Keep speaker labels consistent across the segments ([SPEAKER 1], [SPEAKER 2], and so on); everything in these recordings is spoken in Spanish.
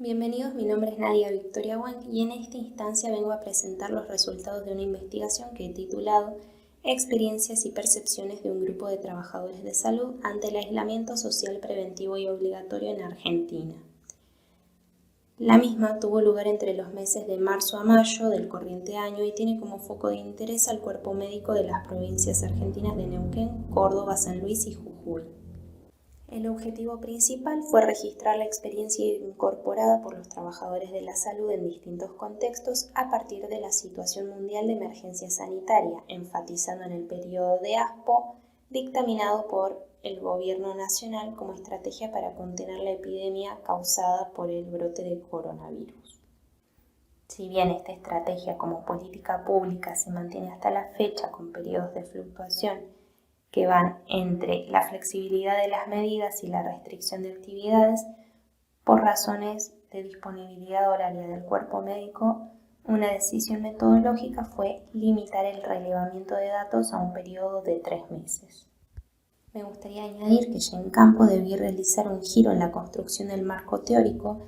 [SPEAKER 1] Bienvenidos, mi nombre es Nadia Victoria Wang y en esta instancia vengo a presentar los resultados de una investigación que he titulado Experiencias y percepciones de un grupo de trabajadores de salud ante el aislamiento social preventivo y obligatorio en Argentina. La misma tuvo lugar entre los meses de marzo a mayo del corriente año y tiene como foco de interés al cuerpo médico de las provincias argentinas de Neuquén, Córdoba, San Luis y Jujuy. El objetivo principal fue registrar la experiencia incorporada por los trabajadores de la salud en distintos contextos a partir de la situación mundial de emergencia sanitaria, enfatizando en el periodo de ASPO dictaminado por el Gobierno Nacional como estrategia para contener la epidemia causada por el brote de coronavirus. Si bien esta estrategia como política pública se mantiene hasta la fecha con periodos de fluctuación que van entre la flexibilidad de las medidas y la restricción de actividades, por razones de disponibilidad horaria del cuerpo médico, una decisión metodológica fue limitar el relevamiento de datos a un periodo de 3 meses. Me gustaría añadir que ya en campo debí realizar un giro en la construcción del marco teórico,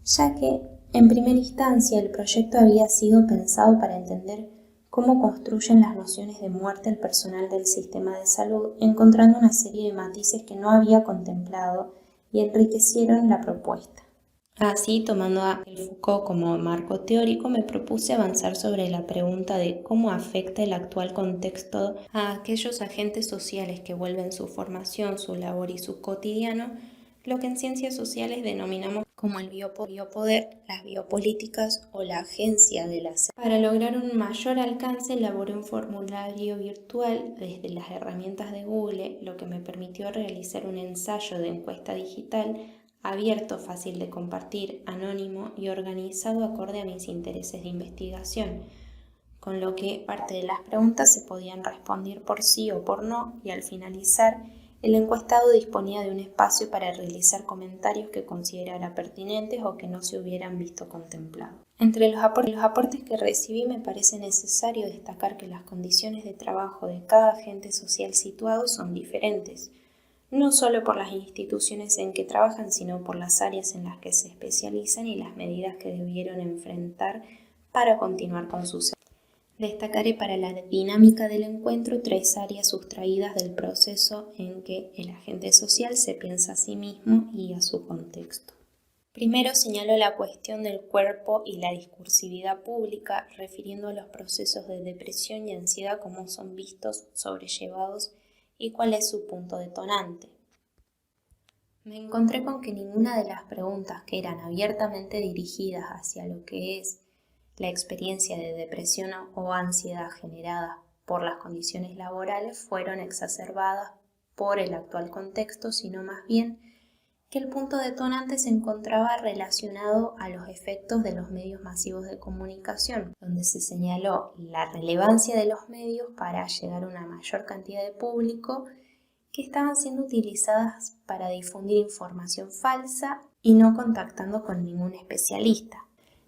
[SPEAKER 1] ya que en primera instancia el proyecto había sido pensado para entender cómo construyen las nociones de muerte el personal del sistema de salud, encontrando una serie de matices que no había contemplado y enriquecieron la propuesta. Así, tomando a Foucault como marco teórico, me propuse avanzar sobre la pregunta de cómo afecta el actual contexto a aquellos agentes sociales que vuelven su formación, su labor y su cotidiano, lo que en ciencias sociales denominamos como el biopoder, las biopolíticas o la agencia de la salud. Para lograr un mayor alcance, elaboré un formulario virtual desde las herramientas de Google, lo que me permitió realizar un ensayo de encuesta digital abierto, fácil de compartir, anónimo y organizado acorde a mis intereses de investigación, con lo que parte de las preguntas se podían responder por sí o por no, y al finalizar, el encuestado disponía de un espacio para realizar comentarios que considerara pertinentes o que no se hubieran visto contemplados. Entre los aportes que recibí me parece necesario destacar que las condiciones de trabajo de cada agente social situado son diferentes, no solo por las instituciones en que trabajan, sino por las áreas en las que se especializan y las medidas que debieron enfrentar para continuar con su servicio. Destacaré para la dinámica del encuentro 3 áreas sustraídas del proceso en que el agente social se piensa a sí mismo y a su contexto. Primero señalo la cuestión del cuerpo y la discursividad pública, refiriendo a los procesos de depresión y ansiedad, cómo son vistos, sobrellevados y cuál es su punto detonante. Me encontré con que ninguna de las preguntas que eran abiertamente dirigidas hacia lo que es la experiencia de depresión o ansiedad generada por las condiciones laborales fueron exacerbadas por el actual contexto, sino más bien que el punto detonante se encontraba relacionado a los efectos de los medios masivos de comunicación, donde se señaló la relevancia de los medios para llegar a una mayor cantidad de público que estaban siendo utilizadas para difundir información falsa y no contactando con ningún especialista.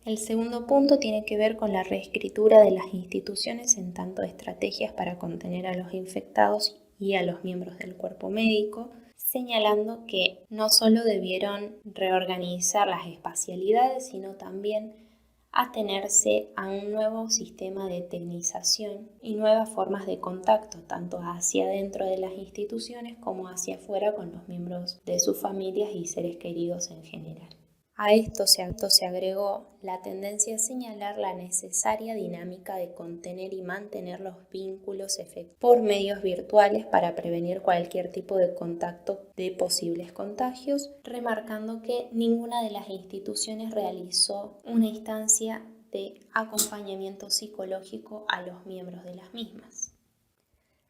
[SPEAKER 1] El segundo punto tiene que ver con la reescritura de las instituciones en tanto estrategias para contener a los infectados y a los miembros del cuerpo médico, señalando que no solo debieron reorganizar las espacialidades, sino también atenerse a un nuevo sistema de tecnización y nuevas formas de contacto, tanto hacia dentro de las instituciones como hacia afuera con los miembros de sus familias y seres queridos en general. A esto se agregó la tendencia a señalar la necesaria dinámica de contener y mantener los vínculos por medios virtuales para prevenir cualquier tipo de contacto de posibles contagios, remarcando que ninguna de las instituciones realizó una instancia de acompañamiento psicológico a los miembros de las mismas.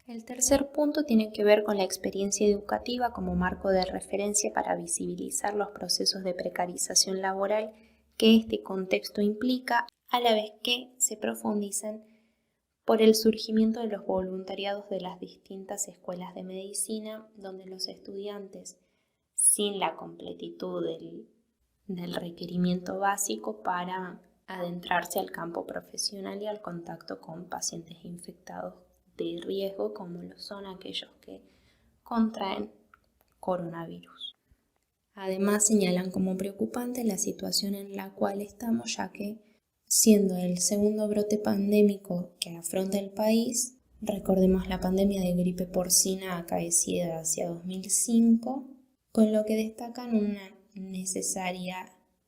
[SPEAKER 1] El tercer punto tiene que ver con la experiencia educativa como marco de referencia para visibilizar los procesos de precarización laboral que este contexto implica, a la vez que se profundizan por el surgimiento de los voluntariados de las distintas escuelas de medicina, donde los estudiantes, sin la completitud del requerimiento básico para adentrarse al campo profesional y al contacto con pacientes infectados de riesgo, como lo son aquellos que contraen coronavirus. Además, señalan como preocupante la situación en la cual estamos, ya que, siendo el segundo brote pandémico que afronta el país, recordemos la pandemia de gripe porcina acaecida hacia 2005, con lo que destacan una necesaria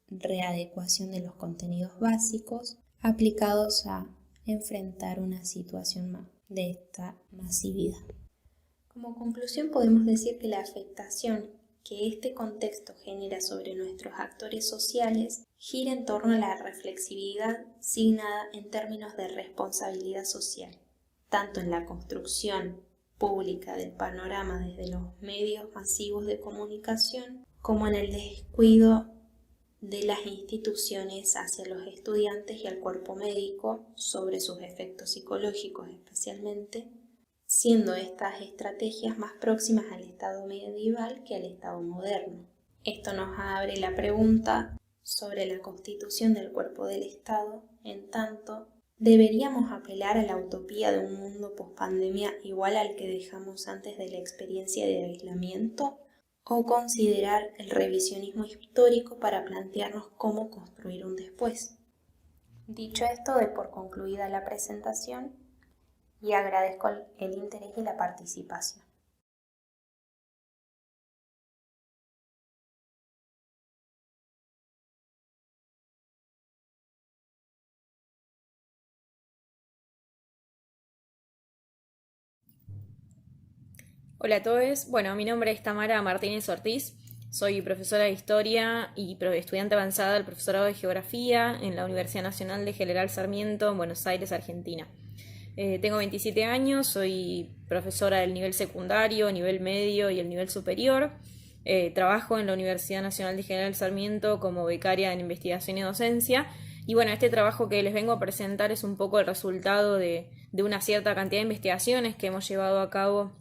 [SPEAKER 1] readecuación de los contenidos básicos aplicados a enfrentar una situación de esta masividad. Como conclusión, podemos decir que la afectación que este contexto genera sobre nuestros actores sociales gira en torno a la reflexividad signada en términos de responsabilidad social, tanto en la construcción pública del panorama desde los medios masivos de comunicación, como en el descuido de las instituciones hacia los estudiantes y al cuerpo médico sobre sus efectos psicológicos especialmente, siendo estas estrategias más próximas al estado medieval que al estado moderno. Esto nos abre la pregunta sobre la constitución del cuerpo del Estado, en tanto, ¿deberíamos apelar a la utopía de un mundo pospandemia igual al que dejamos antes de la experiencia de aislamiento? ¿O considerar el revisionismo histórico para plantearnos cómo construir un después? Dicho esto, doy por concluida la presentación y agradezco el interés y la participación.
[SPEAKER 2] Hola a todos, bueno, mi nombre es Tamara Martínez Ortiz, soy profesora de Historia y estudiante avanzada del profesorado de Geografía en la Universidad Nacional de General Sarmiento en Buenos Aires, Argentina. Tengo 27 años, soy profesora del nivel secundario, nivel medio y el nivel superior. Trabajo en la Universidad Nacional de General Sarmiento como becaria en investigación y docencia. Y bueno, este trabajo que les vengo a presentar es un poco el resultado de una cierta cantidad de investigaciones que hemos llevado a cabo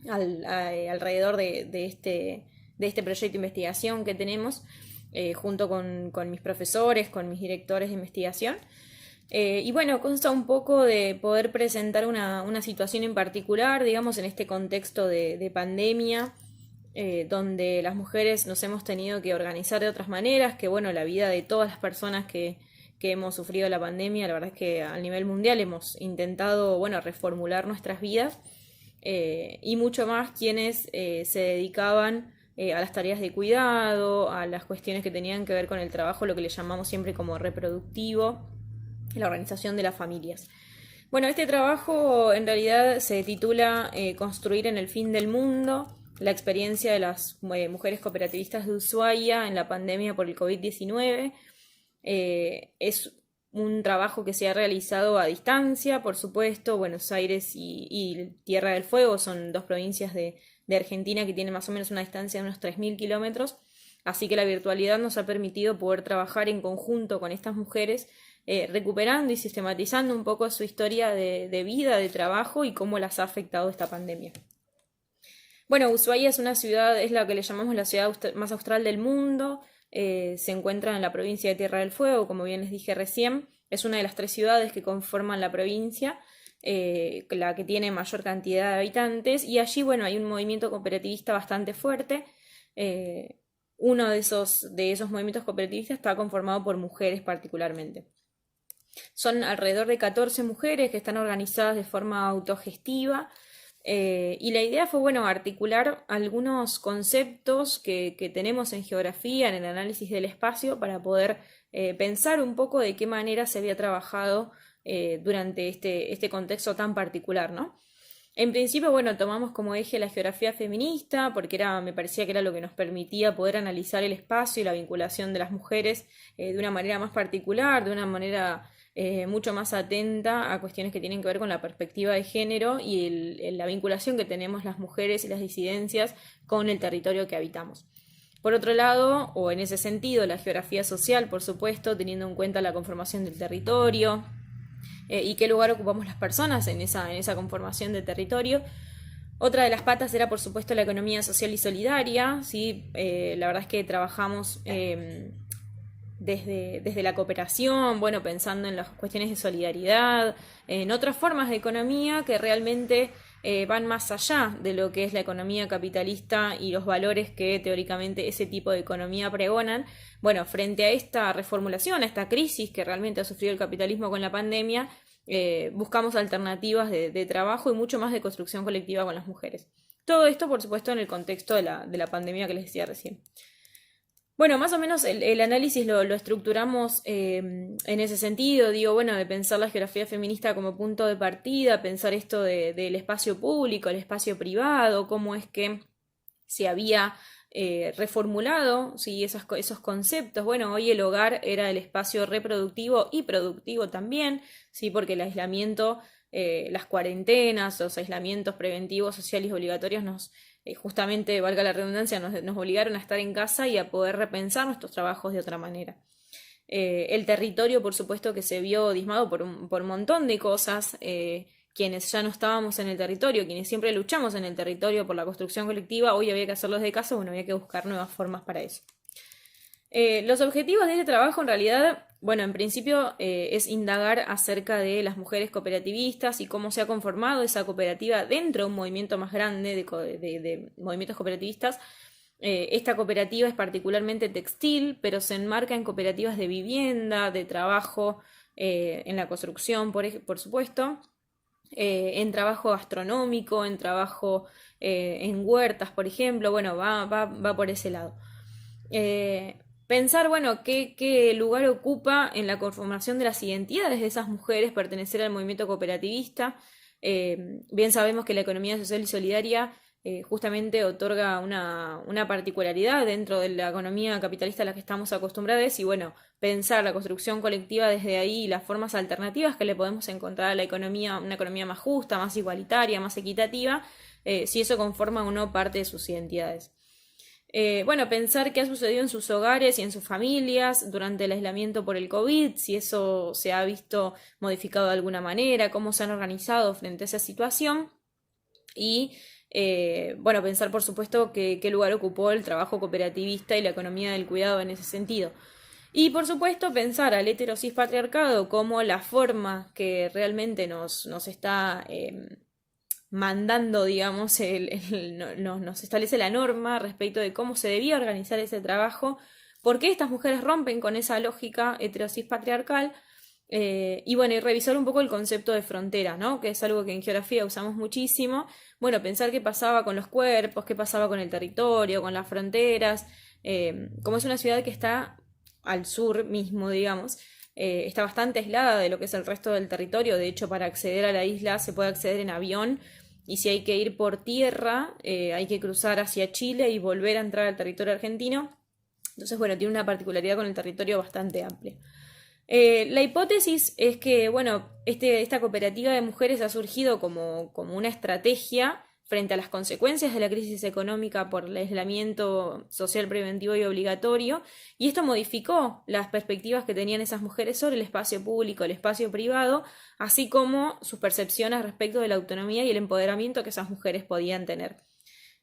[SPEAKER 2] alrededor de este proyecto de investigación que tenemos, junto con mis profesores, con mis directores de investigación. Y bueno, consta un poco de poder presentar una situación en particular, digamos, en este contexto de pandemia, donde las mujeres nos hemos tenido que organizar de otras maneras, que bueno, la vida de todas las personas que hemos sufrido la pandemia, la verdad es que a nivel mundial hemos intentado, bueno, reformular nuestras vidas, y mucho más quienes se dedicaban a las tareas de cuidado, a las cuestiones que tenían que ver con el trabajo, lo que le llamamos siempre como reproductivo, la organización de las familias. Bueno, este trabajo en realidad se titula Construir en el fin del mundo, la experiencia de las mujeres cooperativistas de Ushuaia en la pandemia por el COVID-19. Es un trabajo que se ha realizado a distancia, por supuesto. Buenos Aires y Tierra del Fuego son dos provincias de Argentina que tienen más o menos una distancia de unos 3.000 kilómetros, así que la virtualidad nos ha permitido poder trabajar en conjunto con estas mujeres, recuperando y sistematizando un poco su historia de vida, de trabajo y cómo las ha afectado esta pandemia. Bueno, Ushuaia es una ciudad, es la que le llamamos la ciudad más austral del mundo. Se encuentra en la provincia de Tierra del Fuego, como bien les dije recién. Es una de las 3 ciudades que conforman la provincia, la que tiene mayor cantidad de habitantes, y allí, bueno, hay un movimiento cooperativista bastante fuerte. Uno de esos movimientos cooperativistas está conformado por mujeres particularmente. Son alrededor de 14 mujeres que están organizadas de forma autogestiva, y la idea fue, bueno, articular algunos conceptos que tenemos en geografía, en el análisis del espacio, para poder pensar un poco de qué manera se había trabajado durante este contexto tan particular, ¿no? En principio, bueno, tomamos como eje la geografía feminista, porque me parecía que era lo que nos permitía poder analizar el espacio y la vinculación de las mujeres de una manera más particular, de una manera mucho más atenta a cuestiones que tienen que ver con la perspectiva de género y la vinculación que tenemos las mujeres y las disidencias con el territorio que habitamos. Por otro lado, o en ese sentido, la geografía social, por supuesto, teniendo en cuenta la conformación del territorio y qué lugar ocupamos las personas en esa conformación de territorio. Otra de las patas era, por supuesto, la economía social y solidaria, ¿sí? La verdad es que trabajamos desde la cooperación, bueno, pensando en las cuestiones de solidaridad, en otras formas de economía que realmente van más allá de lo que es la economía capitalista y los valores que teóricamente ese tipo de economía pregonan. Bueno, frente a esta reformulación, a esta crisis que realmente ha sufrido el capitalismo con la pandemia, buscamos alternativas de trabajo y mucho más de construcción colectiva con las mujeres. Todo esto, por supuesto, en el contexto de la pandemia que les decía recién. Bueno, más o menos el análisis lo estructuramos en ese sentido, digo, bueno, de pensar la geografía feminista como punto de partida, pensar esto del espacio público, el espacio privado, cómo es que se había reformulado, ¿sí? Esos conceptos. Bueno, hoy el hogar era el espacio reproductivo y productivo también, ¿sí? Porque el aislamiento, las cuarentenas, los aislamientos preventivos, sociales y obligatorios justamente, valga la redundancia, nos obligaron a estar en casa y a poder repensar nuestros trabajos de otra manera. El territorio, por supuesto, que se vio diezmado por un montón de cosas, quienes ya no estábamos en el territorio, quienes siempre luchamos en el territorio por la construcción colectiva, hoy había que hacerlo desde casa, bueno, había que buscar nuevas formas para eso. Los objetivos de este trabajo en realidad, bueno, en principio es indagar acerca de las mujeres cooperativistas y cómo se ha conformado esa cooperativa dentro de un movimiento más grande de movimientos cooperativistas. Esta cooperativa es particularmente textil, pero se enmarca en cooperativas de vivienda, de trabajo, en la construcción, por supuesto, en trabajo gastronómico, en trabajo en huertas, por ejemplo, bueno, va por ese lado. Pensar, bueno, qué lugar ocupa en la conformación de las identidades de esas mujeres pertenecer al movimiento cooperativista. Bien sabemos que la economía social y solidaria justamente otorga una particularidad dentro de la economía capitalista a la que estamos acostumbrados y bueno, pensar la construcción colectiva desde ahí y las formas alternativas que le podemos encontrar a la economía, una economía más justa, más igualitaria, más equitativa, si eso conforma o no parte de sus identidades. Bueno, pensar qué ha sucedido en sus hogares y en sus familias durante el aislamiento por el COVID, si eso se ha visto modificado de alguna manera, cómo se han organizado frente a esa situación y bueno, pensar por supuesto qué lugar ocupó el trabajo cooperativista y la economía del cuidado en ese sentido. Y por supuesto pensar al heterosis patriarcado como la forma que realmente nos está mandando, digamos, nos establece la norma respecto de cómo se debía organizar ese trabajo, por qué estas mujeres rompen con esa lógica heterosis patriarcal, y bueno, y revisar un poco el concepto de frontera, ¿no? Que es algo que en geografía usamos muchísimo. Bueno, pensar qué pasaba con los cuerpos, qué pasaba con el territorio, con las fronteras, como es una ciudad que está al sur mismo, digamos, está bastante aislada de lo que es el resto del territorio. De hecho, para acceder a la isla se puede acceder en avión y si hay que ir por tierra, hay que cruzar hacia Chile y volver a entrar al territorio argentino. Entonces, bueno, tiene una particularidad con el territorio bastante amplia. La hipótesis es que, bueno, esta cooperativa de mujeres ha surgido como una estrategia frente a las consecuencias de la crisis económica por el aislamiento social preventivo y obligatorio, y esto modificó las perspectivas que tenían esas mujeres sobre el espacio público, el espacio privado, así como sus percepciones respecto de la autonomía y el empoderamiento que esas mujeres podían tener.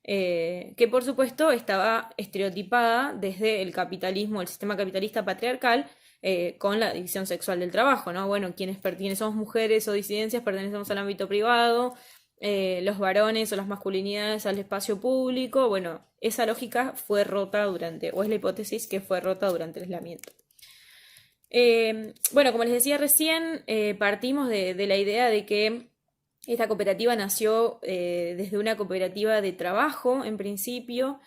[SPEAKER 2] Que por supuesto estaba estereotipada desde el capitalismo, el sistema capitalista patriarcal, con la división sexual del trabajo, ¿no? Bueno, quienes somos mujeres o disidencias pertenecemos al ámbito privado, los varones o las masculinidades al espacio público. Bueno, esa lógica fue rota o es la hipótesis que fue rota durante el aislamiento. Bueno, como les decía recién, partimos de la idea de que esta cooperativa nació desde una cooperativa de trabajo, en principio,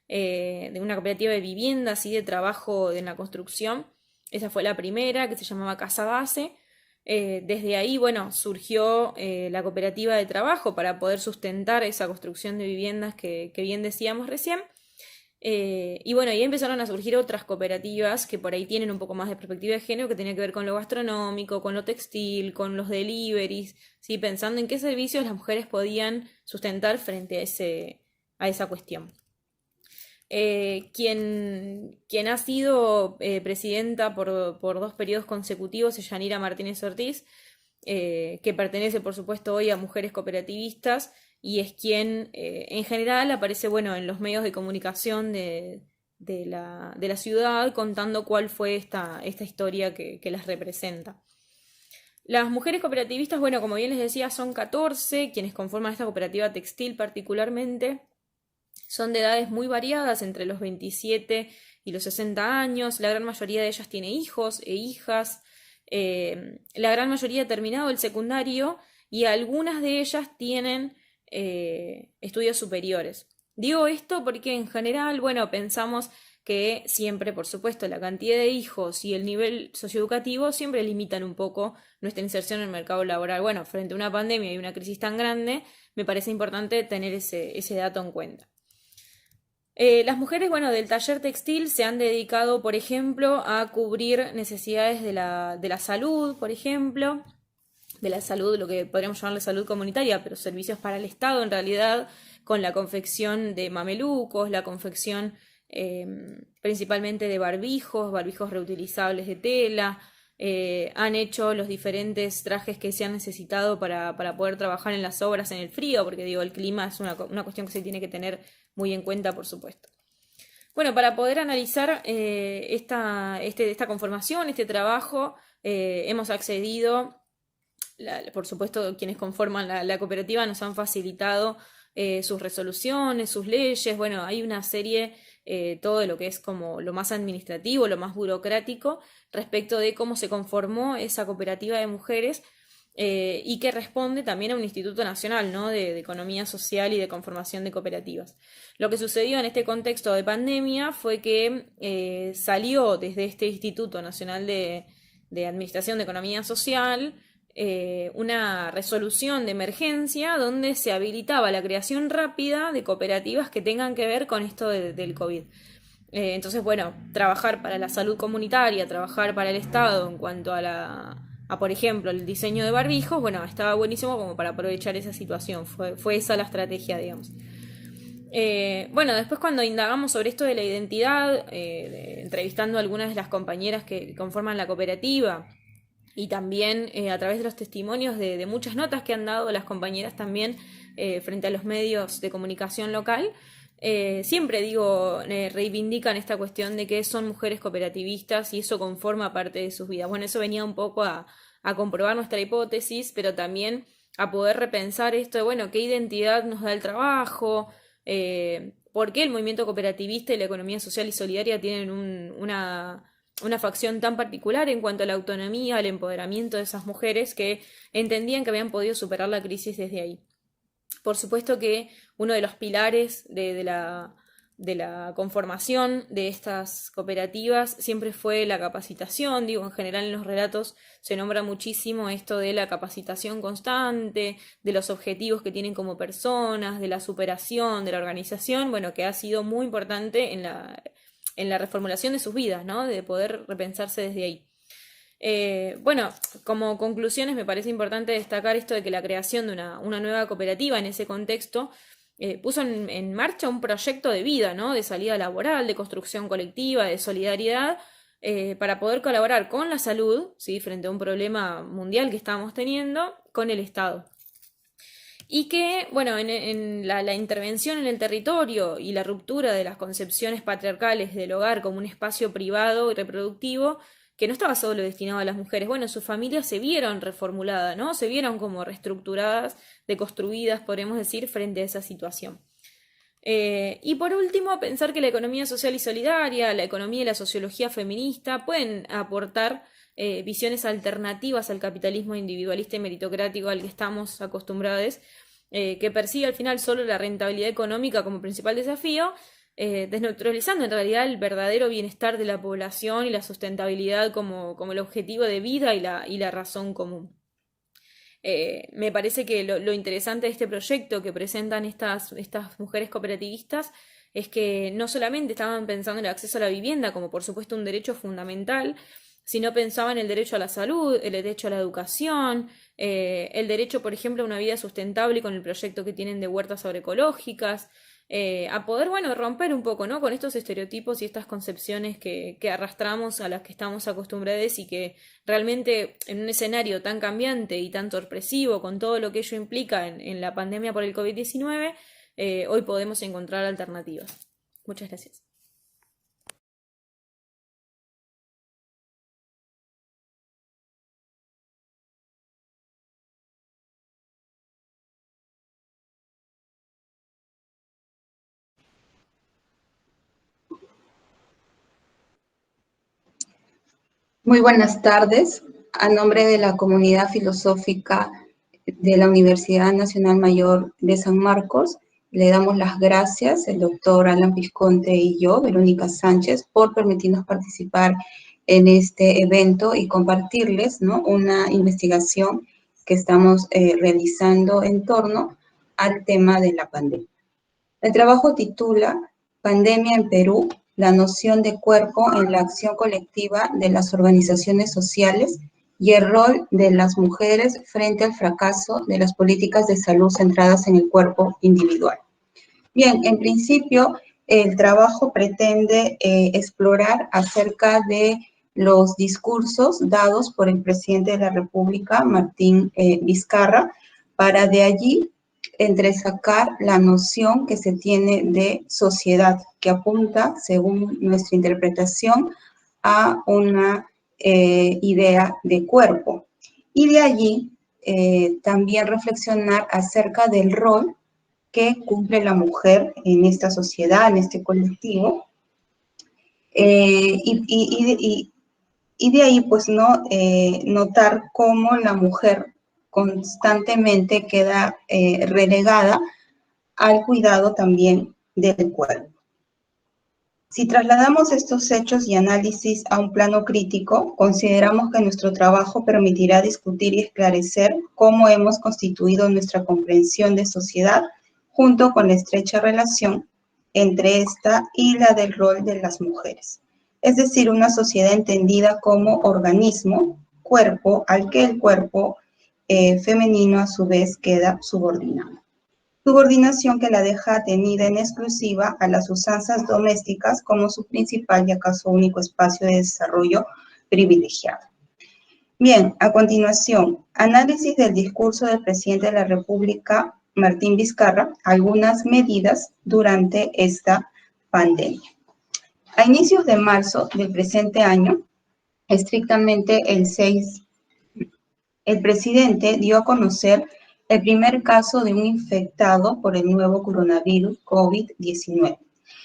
[SPEAKER 2] de una cooperativa de vivienda, así de trabajo en la construcción. Esa fue la primera, que se llamaba Casa Base. Desde ahí, bueno, surgió la cooperativa de trabajo para poder sustentar esa construcción de viviendas que bien decíamos recién. Y bueno, ahí empezaron a surgir otras cooperativas que por ahí tienen un poco más de perspectiva de género, que tenía que ver con lo gastronómico, con lo textil, con los deliveries, ¿sí? Pensando en qué servicios las mujeres podían sustentar frente a esa cuestión. Quien ha sido presidenta por 2 periodos consecutivos es Yanira Martínez Ortiz, que pertenece por supuesto hoy a Mujeres Cooperativistas y es quien en general aparece, bueno, en los medios de comunicación de la ciudad contando cuál fue esta historia que las representa. Las mujeres cooperativistas, bueno, como bien les decía, son 14 quienes conforman esta cooperativa textil particularmente. Son de edades muy variadas, entre los 27 y los 60 años. La gran mayoría de ellas tiene hijos e hijas. La gran mayoría ha terminado el secundario y algunas de ellas tienen estudios superiores. Digo esto porque en general, bueno, pensamos que siempre, por supuesto, la cantidad de hijos y el nivel socioeducativo siempre limitan un poco nuestra inserción en el mercado laboral. Bueno, frente a una pandemia y una crisis tan grande, me parece importante tener ese dato en cuenta. Las mujeres, bueno, del taller textil se han dedicado, por ejemplo, a cubrir necesidades de la salud, por ejemplo, de la salud, lo que podríamos llamarle salud comunitaria, pero servicios para el Estado en realidad, con la confección de mamelucos, la confección principalmente de barbijos reutilizables de tela. Han hecho los diferentes trajes que se han necesitado para poder trabajar en las obras en el frío, porque digo, el clima es una cuestión que se tiene que tener muy en cuenta, por supuesto. Bueno, para poder analizar esta conformación, este trabajo, hemos accedido, por supuesto, quienes conforman la cooperativa nos han facilitado sus resoluciones, sus leyes. Bueno, hay una serie, todo lo que es como lo más administrativo, lo más burocrático, respecto de cómo se conformó esa cooperativa de mujeres. Y que responde también a un Instituto Nacional, ¿no? de Economía Social y de Conformación de Cooperativas. Lo que sucedió en este contexto de pandemia fue que salió desde este Instituto Nacional de Administración de Economía Social una resolución de emergencia donde se habilitaba la creación rápida de cooperativas que tengan que ver con esto del COVID. Entonces, bueno, trabajar para la salud comunitaria, trabajar para el Estado en cuanto a, por ejemplo, el diseño de barbijos, bueno, estaba buenísimo como para aprovechar esa situación. Fue esa la estrategia, digamos. Bueno, después cuando indagamos sobre esto de la identidad, entrevistando a algunas de las compañeras que conforman la cooperativa y también a través de los testimonios de muchas notas que han dado las compañeras también frente a los medios de comunicación local, siempre digo, reivindican esta cuestión de que son mujeres cooperativistas y eso conforma parte de sus vidas. Bueno, eso venía un poco a comprobar nuestra hipótesis, pero también a poder repensar esto de, bueno, qué identidad nos da el trabajo, por qué el movimiento cooperativista y la economía social y solidaria tienen una facción tan particular en cuanto a la autonomía, al empoderamiento de esas mujeres que entendían que habían podido superar la crisis desde ahí. Por supuesto que uno de los pilares de la conformación de estas cooperativas siempre fue la capacitación. Digo, en general en los relatos se nombra muchísimo esto de la capacitación constante, de los objetivos que tienen como personas, de la superación, de la organización, bueno, que ha sido muy importante en la reformulación de sus vidas, ¿no? De poder repensarse desde ahí. Bueno, como conclusiones me parece importante destacar esto de que la creación de una nueva cooperativa en ese contexto puso en marcha un proyecto de vida, ¿no? De salida laboral, de construcción colectiva, de solidaridad, para poder colaborar con la salud, ¿sí? Frente a un problema mundial que estábamos teniendo, con el Estado. Y que, bueno, en la intervención en el territorio y la ruptura de las concepciones patriarcales del hogar como un espacio privado y reproductivo, que no estaba solo destinado a las mujeres, bueno, sus familias se vieron reformuladas, ¿no? Se vieron como reestructuradas, deconstruidas, podemos decir, frente a esa situación. Y por último, pensar que la economía social y solidaria, la economía y la sociología feminista pueden aportar visiones alternativas al capitalismo individualista y meritocrático al que estamos acostumbrados, que persigue al final solo la rentabilidad económica como principal desafío, desneutralizando en realidad el verdadero bienestar de la población y la sustentabilidad como el objetivo de vida y la razón común. Me parece que lo interesante de este proyecto que presentan estas mujeres cooperativistas es que no solamente estaban pensando en el acceso a la vivienda como por supuesto un derecho fundamental, sino pensaban el derecho a la salud, el derecho a la educación, el derecho, por ejemplo, a una vida sustentable con el proyecto que tienen de huertas agroecológicas, a poder, bueno, romper un poco, ¿no? Con estos estereotipos y estas concepciones que arrastramos, a las que estamos acostumbrados y que realmente en un escenario tan cambiante y tan sorpresivo, con todo lo que ello implica en la pandemia por el COVID-19, hoy podemos encontrar alternativas. Muchas gracias.
[SPEAKER 3] Muy buenas tardes. A nombre de la comunidad filosófica de la Universidad Nacional Mayor de San Marcos, le damos las gracias, el doctor Alan Visconti y yo, Verónica Sánchez, por permitirnos participar en este evento y compartirles, ¿no?, una investigación que estamos realizando en torno al tema de la pandemia. El trabajo titula Pandemia en Perú, la noción de cuerpo en la acción colectiva de las organizaciones sociales y el rol de las mujeres frente al fracaso de las políticas de salud centradas en el cuerpo individual. Bien, en principio, el trabajo pretende explorar acerca de los discursos dados por el presidente de la República, Martín Vizcarra, para de allí entresacar la noción que se tiene de sociedad, que apunta, según nuestra interpretación, a una idea de cuerpo. Y de allí también reflexionar acerca del rol que cumple la mujer en esta sociedad, en este colectivo. Y de ahí, pues, ¿no? Notar cómo la mujer constantemente queda relegada al cuidado también del cuerpo. Si trasladamos estos hechos y análisis a un plano crítico, consideramos que nuestro trabajo permitirá discutir y esclarecer cómo hemos constituido nuestra comprensión de sociedad junto con la estrecha relación entre esta y la del rol de las mujeres. Es decir, una sociedad entendida como organismo, cuerpo, al que el cuerpo femenino a su vez queda subordinado. Subordinación que la deja atenida en exclusiva a las usanzas domésticas como su principal y acaso único espacio de desarrollo privilegiado. Bien, a continuación, análisis del discurso del presidente de la República, Martín Vizcarra, algunas medidas durante esta pandemia. A inicios de marzo del presente año, estrictamente el 6, el presidente dio a conocer el primer caso de un infectado por el nuevo coronavirus COVID-19.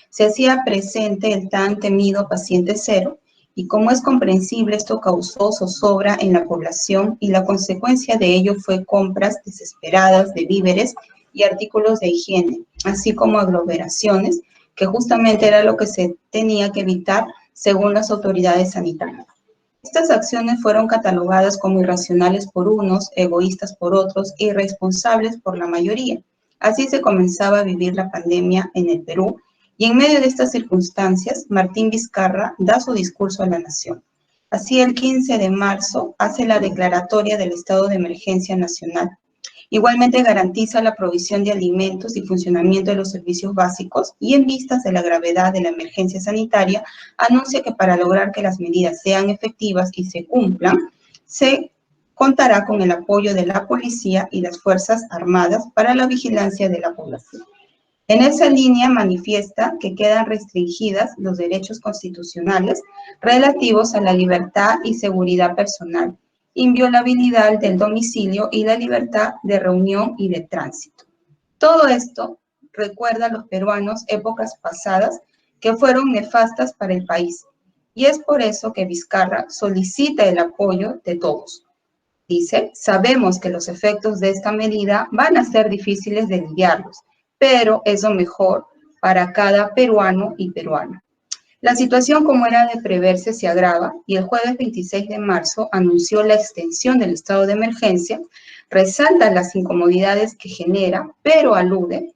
[SPEAKER 3] Se hacía presente el tan temido paciente cero y, como es comprensible, esto causó zozobra en la población y la consecuencia de ello fue compras desesperadas de víveres y artículos de higiene, así como aglomeraciones, que justamente era lo que se tenía que evitar según las autoridades sanitarias. Estas acciones fueron catalogadas como irracionales por unos, egoístas por otros, irresponsables por la mayoría. Así se comenzaba a vivir la pandemia en el Perú, y en medio de estas circunstancias, Martín Vizcarra da su discurso a la nación. Así, el 15 de marzo hace la declaratoria del estado de emergencia nacional. Igualmente garantiza la provisión de alimentos y funcionamiento de los servicios básicos y, en vistas de la gravedad de la emergencia sanitaria, anuncia que para lograr que las medidas sean efectivas y se cumplan, se contará con el apoyo de la policía y las Fuerzas Armadas para la vigilancia de la población. En esa línea manifiesta que quedan restringidas los derechos constitucionales relativos a la libertad y seguridad personal, inviolabilidad del domicilio y la libertad de reunión y de tránsito. Todo esto recuerda a los peruanos épocas pasadas que fueron nefastas para el país, y es por eso que Vizcarra solicita el apoyo de todos. Dice, sabemos que los efectos de esta medida van a ser difíciles de lidiarlos, pero es lo mejor para cada peruano y peruana. La situación, como era de preverse, se agrava y el jueves 26 de marzo anunció la extensión del estado de emergencia, resalta las incomodidades que genera, pero alude,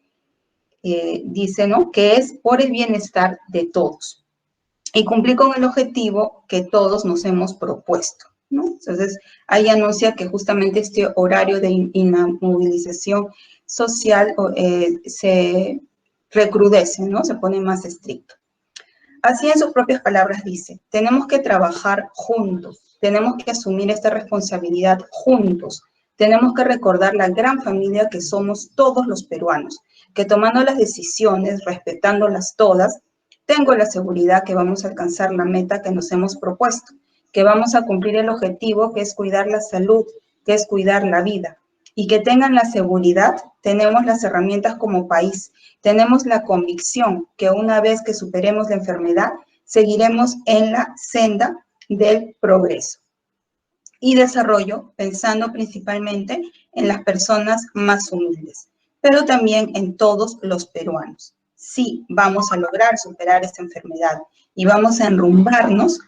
[SPEAKER 3] dice, ¿no?, que es por el bienestar de todos y cumplir con el objetivo que todos nos hemos propuesto, ¿no? Entonces, ahí anuncia que justamente este horario de inmovilización social se recrudece, ¿no? Se pone más estricto. Así, en sus propias palabras dice, tenemos que trabajar juntos, tenemos que asumir esta responsabilidad juntos, tenemos que recordar la gran familia que somos todos los peruanos, que tomando las decisiones, respetándolas todas, tengo la seguridad que vamos a alcanzar la meta que nos hemos propuesto, que vamos a cumplir el objetivo que es cuidar la salud, que es cuidar la vida. Y que tengan la seguridad, tenemos las herramientas como país, tenemos la convicción que una vez que superemos la enfermedad, seguiremos en la senda del progreso y desarrollo, pensando principalmente en las personas más humildes, pero también en todos los peruanos. Sí, vamos a lograr superar esta enfermedad y vamos a enrumbarnos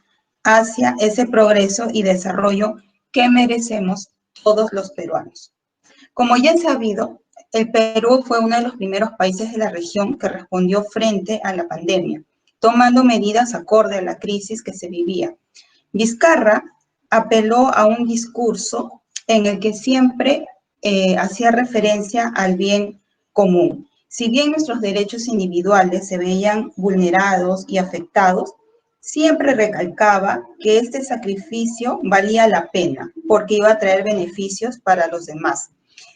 [SPEAKER 3] hacia ese progreso y desarrollo que merecemos todos los peruanos. Como ya es sabido, el Perú fue uno de los primeros países de la región que respondió frente a la pandemia, tomando medidas acorde a la crisis que se vivía. Vizcarra apeló a un discurso en el que siempre hacía referencia al bien común. Si bien nuestros derechos individuales se veían vulnerados y afectados, siempre recalcaba que este sacrificio valía la pena porque iba a traer beneficios para los demás.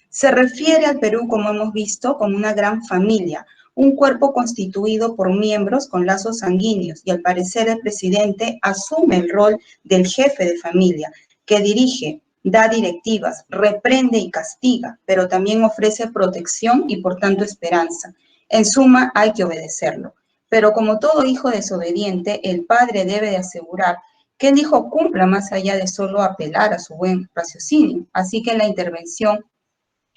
[SPEAKER 3] Se refiere al Perú, como hemos visto, como una gran familia, un cuerpo constituido por miembros con lazos sanguíneos, y al parecer el presidente asume el rol del jefe de familia, que dirige, da directivas, reprende y castiga, pero también ofrece protección y por tanto esperanza. En suma, hay que obedecerlo. Pero como todo hijo desobediente, el padre debe de asegurar que el hijo cumpla más allá de solo apelar a su buen raciocinio. Así que la intervención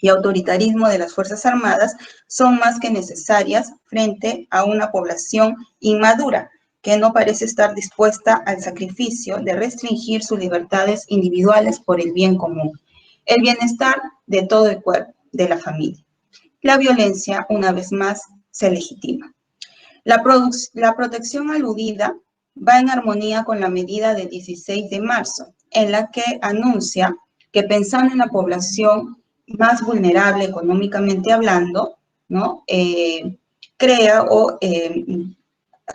[SPEAKER 3] y autoritarismo de las Fuerzas Armadas son más que necesarias frente a una población inmadura que no parece estar dispuesta al sacrificio de restringir sus libertades individuales por el bien común, el bienestar de todo el cuerpo, de la familia. La violencia, una vez más, se legitima. La protección aludida va en armonía con la medida del 16 de marzo, en la que anuncia que pensando en la población más vulnerable económicamente hablando, ¿no? Crea o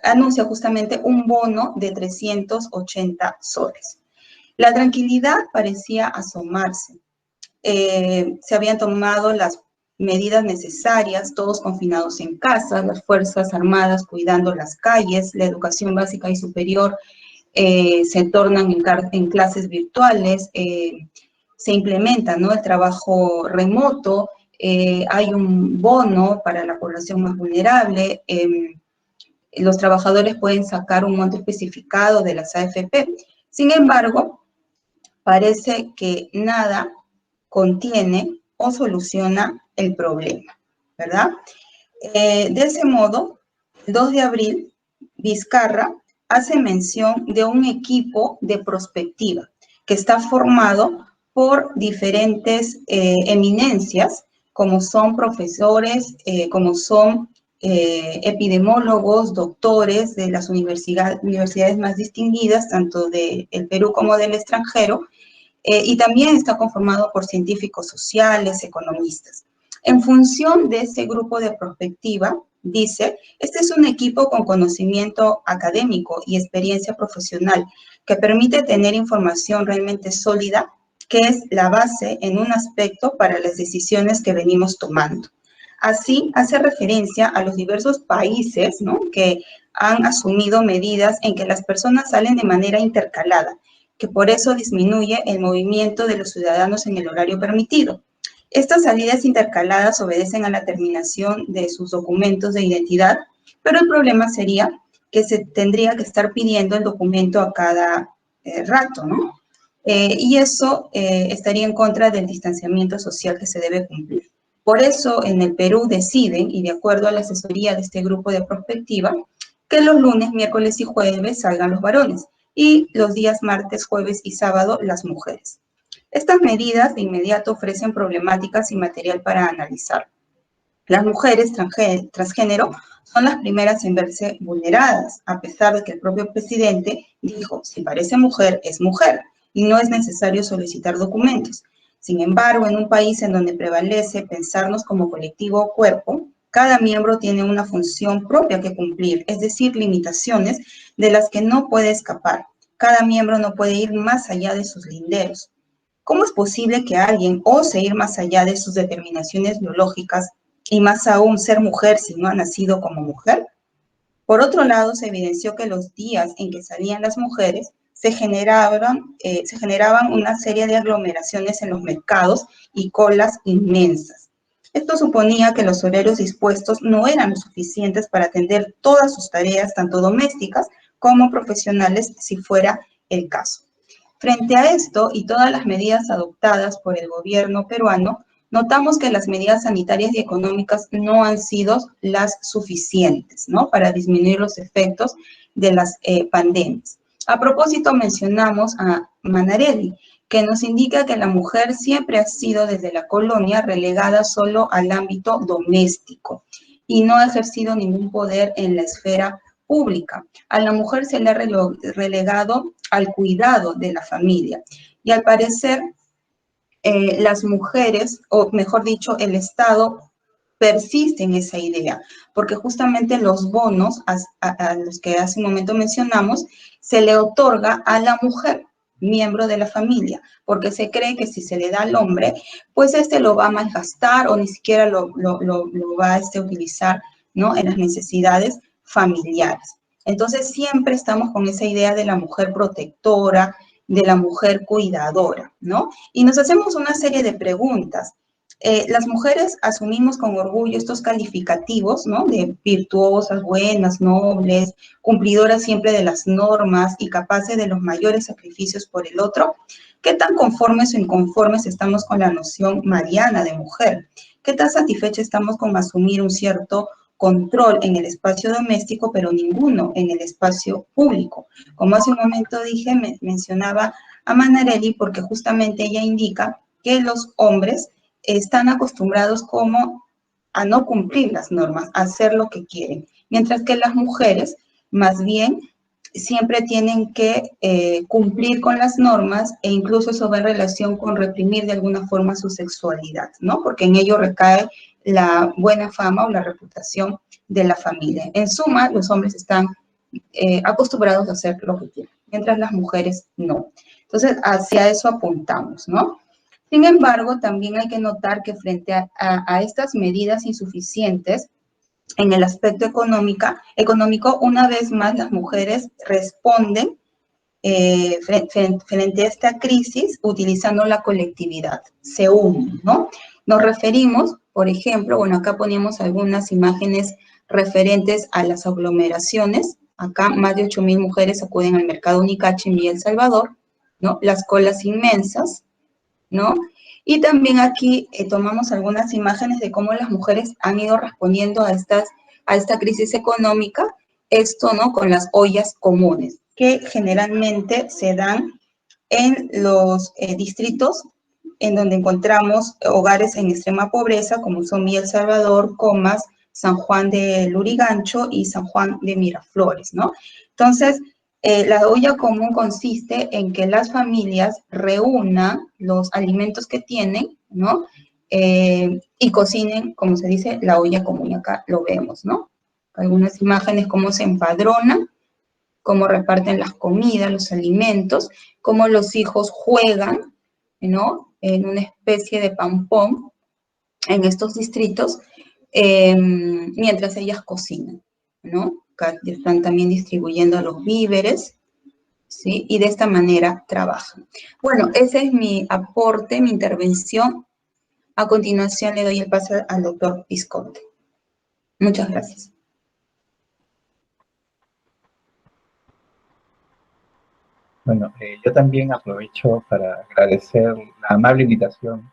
[SPEAKER 3] anuncia justamente un bono de 380 soles. La tranquilidad parecía asomarse. Se habían tomado las medidas necesarias, todos confinados en casa, las Fuerzas Armadas cuidando las calles, la educación básica y superior se tornan en clases virtuales, se implementa, ¿no?, el trabajo remoto, hay un bono para la población más vulnerable, los trabajadores pueden sacar un monto especificado de las AFP. Sin embargo, parece que nada contiene o soluciona el problema, ¿verdad? De ese modo, el 2 de abril, Vizcarra hace mención de un equipo de prospectiva que está formado por diferentes eminencias, como son profesores, como son epidemiólogos, doctores de las universidades más distinguidas, tanto del Perú como del extranjero, y también está conformado por científicos sociales, economistas. En función de ese grupo de prospectiva, dice, este es un equipo con conocimiento académico y experiencia profesional que permite tener información realmente sólida, que es la base en un aspecto para las decisiones que venimos tomando. Así, hace referencia a los diversos países, ¿no?, que han asumido medidas en que las personas salen de manera intercalada, que por eso disminuye el movimiento de los ciudadanos en el horario permitido. Estas salidas intercaladas obedecen a la terminación de sus documentos de identidad, pero el problema sería que se tendría que estar pidiendo el documento a cada rato, ¿no? Y eso estaría en contra del distanciamiento social que se debe cumplir. Por eso, en el Perú deciden, y de acuerdo a la asesoría de este grupo de prospectiva, que los lunes, miércoles y jueves salgan los varones, y los días martes, jueves y sábado las mujeres. Estas medidas de inmediato ofrecen problemáticas y material para analizar. Las mujeres transgénero son las primeras en verse vulneradas, a pesar de que el propio presidente dijo, si parece mujer, es mujer, y no es necesario solicitar documentos. Sin embargo, en un país en donde prevalece pensarnos como colectivo o cuerpo, cada miembro tiene una función propia que cumplir, es decir, limitaciones de las que no puede escapar. Cada miembro no puede ir más allá de sus linderos. ¿Cómo es posible que alguien ose ir más allá de sus determinaciones biológicas y más aún ser mujer si no ha nacido como mujer? Por otro lado, se evidenció que los días en que salían las mujeres se generaban una serie de aglomeraciones en los mercados y colas inmensas. Esto suponía que los horarios dispuestos no eran lo suficientes para atender todas sus tareas, tanto domésticas como profesionales, si fuera el caso. Frente a esto y todas las medidas adoptadas por el gobierno peruano, notamos que las medidas sanitarias y económicas no han sido las suficientes, ¿no?, para disminuir los efectos de las pandemias. A propósito, mencionamos a Manarelli, que nos indica que la mujer siempre ha sido desde la colonia relegada solo al ámbito doméstico y no ha ejercido ningún poder en la esfera pública. A la mujer se le ha relegado al cuidado de la familia y al parecer las mujeres, o mejor dicho, el Estado persiste en esa idea, porque justamente los bonos a los que hace un momento mencionamos, se le otorga a la mujer, miembro de la familia, porque se cree que si se le da al hombre, pues este lo va a malgastar o ni siquiera lo va a utilizar, ¿no?, en las necesidades familiares. Entonces siempre estamos con esa idea de la mujer protectora, de la mujer cuidadora, ¿no? Y nos hacemos una serie de preguntas. Las mujeres asumimos con orgullo estos calificativos, ¿no?, de virtuosas, buenas, nobles, cumplidoras siempre de las normas y capaces de los mayores sacrificios por el otro. ¿Qué tan conformes o inconformes estamos con la noción mariana de mujer? ¿Qué tan satisfechos estamos con asumir un cierto control en el espacio doméstico, pero ninguno en el espacio público? Como hace un momento dije, mencionaba a Manarelli porque justamente ella indica que los hombres están acostumbrados como a no cumplir las normas, a hacer lo que quieren, mientras que las mujeres más bien siempre tienen que cumplir con las normas e incluso eso va en relación con reprimir de alguna forma su sexualidad, ¿no? Porque en ello recae la buena fama o la reputación de la familia. En suma, los hombres están acostumbrados a hacer lo que quieren, mientras las mujeres no. Entonces, hacia eso apuntamos, ¿no? Sin embargo, también hay que notar que frente a estas medidas insuficientes, en el aspecto económico, una vez más las mujeres responden frente a esta crisis utilizando la colectividad, se unen, ¿no? Nos referimos, por ejemplo, bueno, acá poníamos algunas imágenes referentes a las aglomeraciones. Acá más de 8.000 mujeres acuden al mercado Unicache en Villa El Salvador, ¿no? Las colas inmensas, ¿no? Y también aquí tomamos algunas imágenes de cómo las mujeres han ido respondiendo a esta crisis económica, esto, ¿no?, con las ollas comunes, que generalmente se dan en los distritos en donde encontramos hogares en extrema pobreza, como son Villa El Salvador, Comas, San Juan de Lurigancho y San Juan de Miraflores, ¿no? Entonces, la olla común consiste en que las familias reúnan los alimentos que tienen, ¿no? Y cocinen, como se dice, la olla común. Y acá lo vemos, ¿no? Algunas imágenes, cómo se empadronan, cómo reparten las comidas, los alimentos, cómo los hijos juegan, ¿no?, en una especie de ping-pong en estos distritos, mientras ellas cocinan, ¿no? Están también distribuyendo los víveres, ¿sí? Y de esta manera trabajan. Bueno, ese es mi aporte, mi intervención. A continuación le doy el paso al doctor Visconti. Muchas gracias.
[SPEAKER 4] Bueno, yo también aprovecho para agradecer la amable invitación,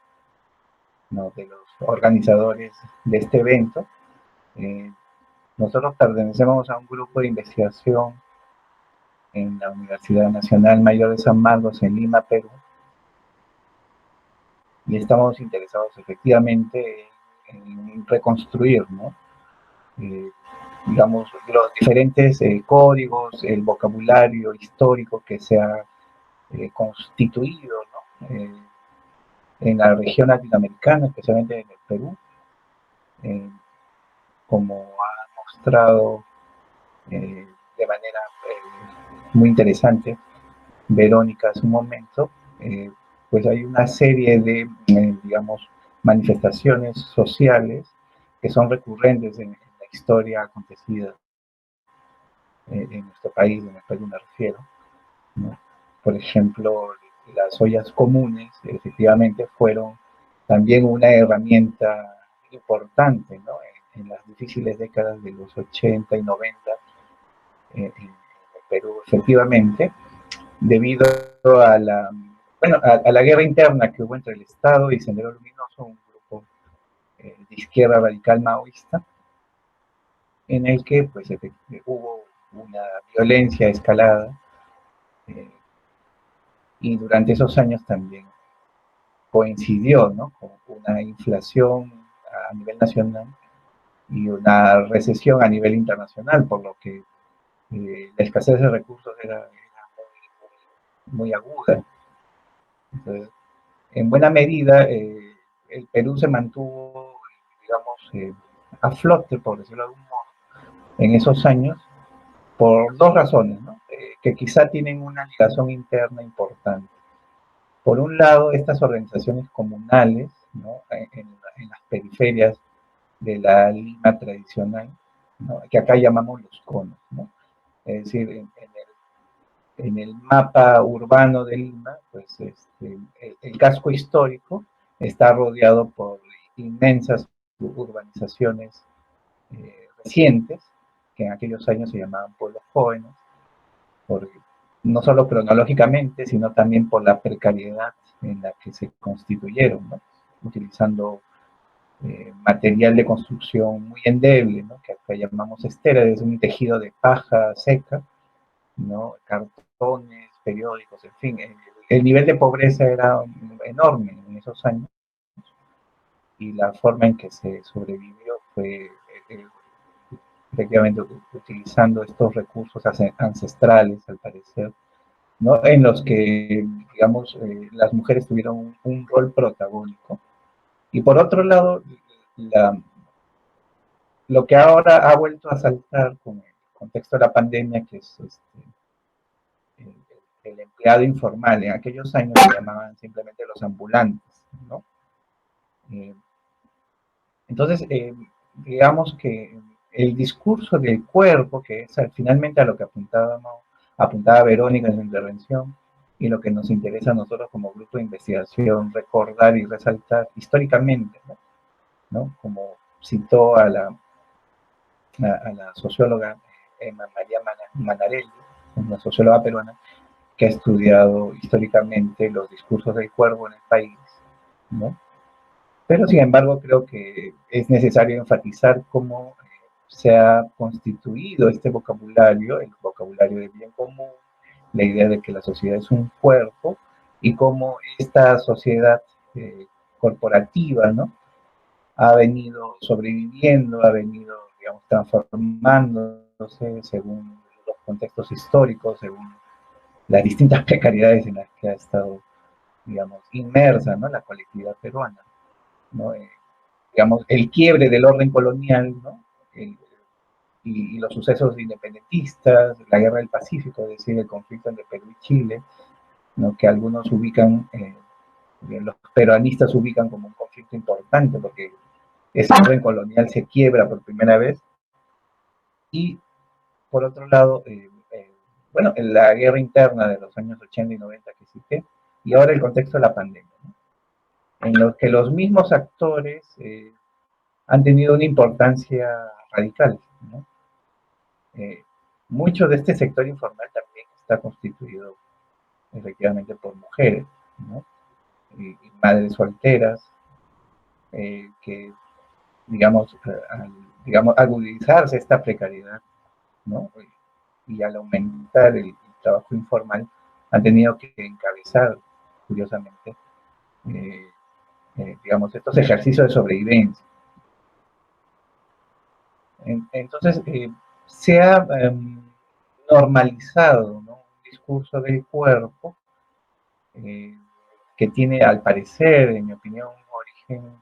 [SPEAKER 4] ¿no?, de los organizadores de este evento. Nosotros pertenecemos a un grupo de investigación en la Universidad Nacional Mayor de San Marcos, en Lima, Perú, y estamos interesados efectivamente en reconstruir, ¿no?, digamos, los diferentes códigos, el vocabulario histórico que se ha constituido, ¿no?, en la región latinoamericana, especialmente en el Perú, como ha mostrado de manera muy interesante Verónica hace un momento, pues hay una serie de, digamos, manifestaciones sociales que son recurrentes en la historia acontecida en nuestro país, en el Perú me refiero, ¿no? Por ejemplo, las ollas comunes efectivamente fueron también una herramienta importante, ¿no?, en las difíciles décadas de los 80 y 90 en el Perú, efectivamente. debido a la, bueno, a la guerra interna que hubo entre el Estado y Sendero Luminoso, un grupo de izquierda radical maoísta, en el que pues hubo una violencia escalada, eh, y durante esos años también coincidió, ¿no?, con una inflación a nivel nacional y una recesión a nivel internacional, por lo que la escasez de recursos era muy aguda. Entonces, en buena medida, el Perú se mantuvo, digamos, a flote, por decirlo de algún modo, en esos años, por dos razones, ¿no?, que quizá tienen una ligación interna importante. Por un lado, estas organizaciones comunales, ¿no?, en las periferias de la Lima tradicional, ¿no?, que acá llamamos los conos, ¿no? Es decir, en el mapa urbano de Lima, pues el casco histórico está rodeado por inmensas urbanizaciones recientes, que en aquellos años se llamaban pueblos jóvenes, por, no solo cronológicamente, sino también por la precariedad en la que se constituyeron, ¿no?, utilizando material de construcción muy endeble, ¿no?, que acá llamamos estera, es un tejido de paja seca, ¿no?, cartones, periódicos, en fin, el nivel de pobreza era enorme en esos años, y la forma en que se sobrevivió fue eh, efectivamente utilizando estos recursos ancestrales, al parecer, ¿no?, en los que, digamos, las mujeres tuvieron un rol protagónico. Y por otro lado, la, lo que ahora ha vuelto a saltar con el contexto de la pandemia, que es el, el empleado informal. En aquellos años se llamaban simplemente los ambulantes, ¿no? Eh, entonces, digamos que el discurso del cuerpo, que es finalmente a lo que apuntaba Verónica en su intervención, y lo que nos interesa a nosotros como grupo de investigación recordar y resaltar históricamente, ¿no?, ¿no?, como citó a la socióloga María Manarelli, una socióloga peruana, que ha estudiado históricamente los discursos del cuervo en el país, ¿no? Pero, sin embargo, creo que es necesario enfatizar cómo se ha constituido este vocabulario, el vocabulario del bien común, la idea de que la sociedad es un cuerpo, y cómo esta sociedad corporativa, ¿no?, ha venido sobreviviendo, ha venido, digamos, transformándose según los contextos históricos, según las distintas precariedades en las que ha estado, digamos, inmersa, ¿no?, la colectividad peruana, ¿no? Digamos, el quiebre del orden colonial, ¿no?, y los sucesos independentistas, la guerra del Pacífico, es decir, el conflicto entre Perú y Chile, ¿no?, que algunos ubican, los peruanistas ubican como un conflicto importante, porque ese orden colonial se quiebra por primera vez. Y por otro lado, bueno, en la guerra interna de los años 80 y 90 que cité, y ahora el contexto de la pandemia, ¿no?, en los que los mismos actores han tenido una importancia radical, ¿no? Mucho de este sector informal también está constituido efectivamente por mujeres, ¿no?, y madres solteras, que, digamos, digamos, agudizarse esta precariedad, ¿no?, y al aumentar el trabajo informal, han tenido que encabezar, curiosamente, eh, digamos, estos ejercicios de sobrevivencia. Entonces, se ha normalizado, ¿no?, un discurso del cuerpo eh, que tiene, al parecer, en mi opinión, un origen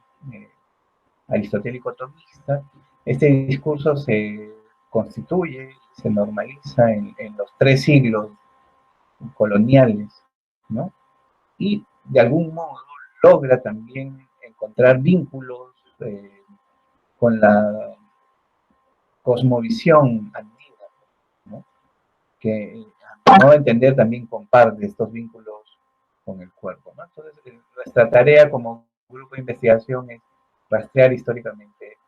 [SPEAKER 4] aristotélico-tomista. Este discurso se constituye, se normaliza en los 3 siglos coloniales, ¿no?, y de algún modo logra también encontrar vínculos con la cosmovisión andina, ¿no?, que a mi modo de entender también comparte estos vínculos con el cuerpo, ¿no? Entonces, nuestra tarea como grupo de investigación es rastrear históricamente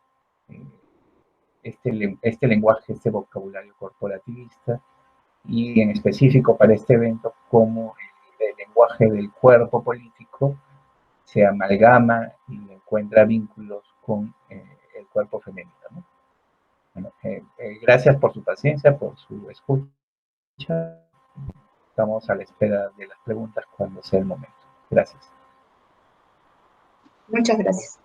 [SPEAKER 4] este lenguaje, este vocabulario corporativista, y en específico para este evento cómo el lenguaje del cuerpo político se amalgama y encuentra vínculos con el cuerpo femenino, ¿no? Bueno, gracias por su paciencia, por su escucha. Estamos a la espera de las preguntas cuando sea el momento. Gracias.
[SPEAKER 3] Muchas gracias.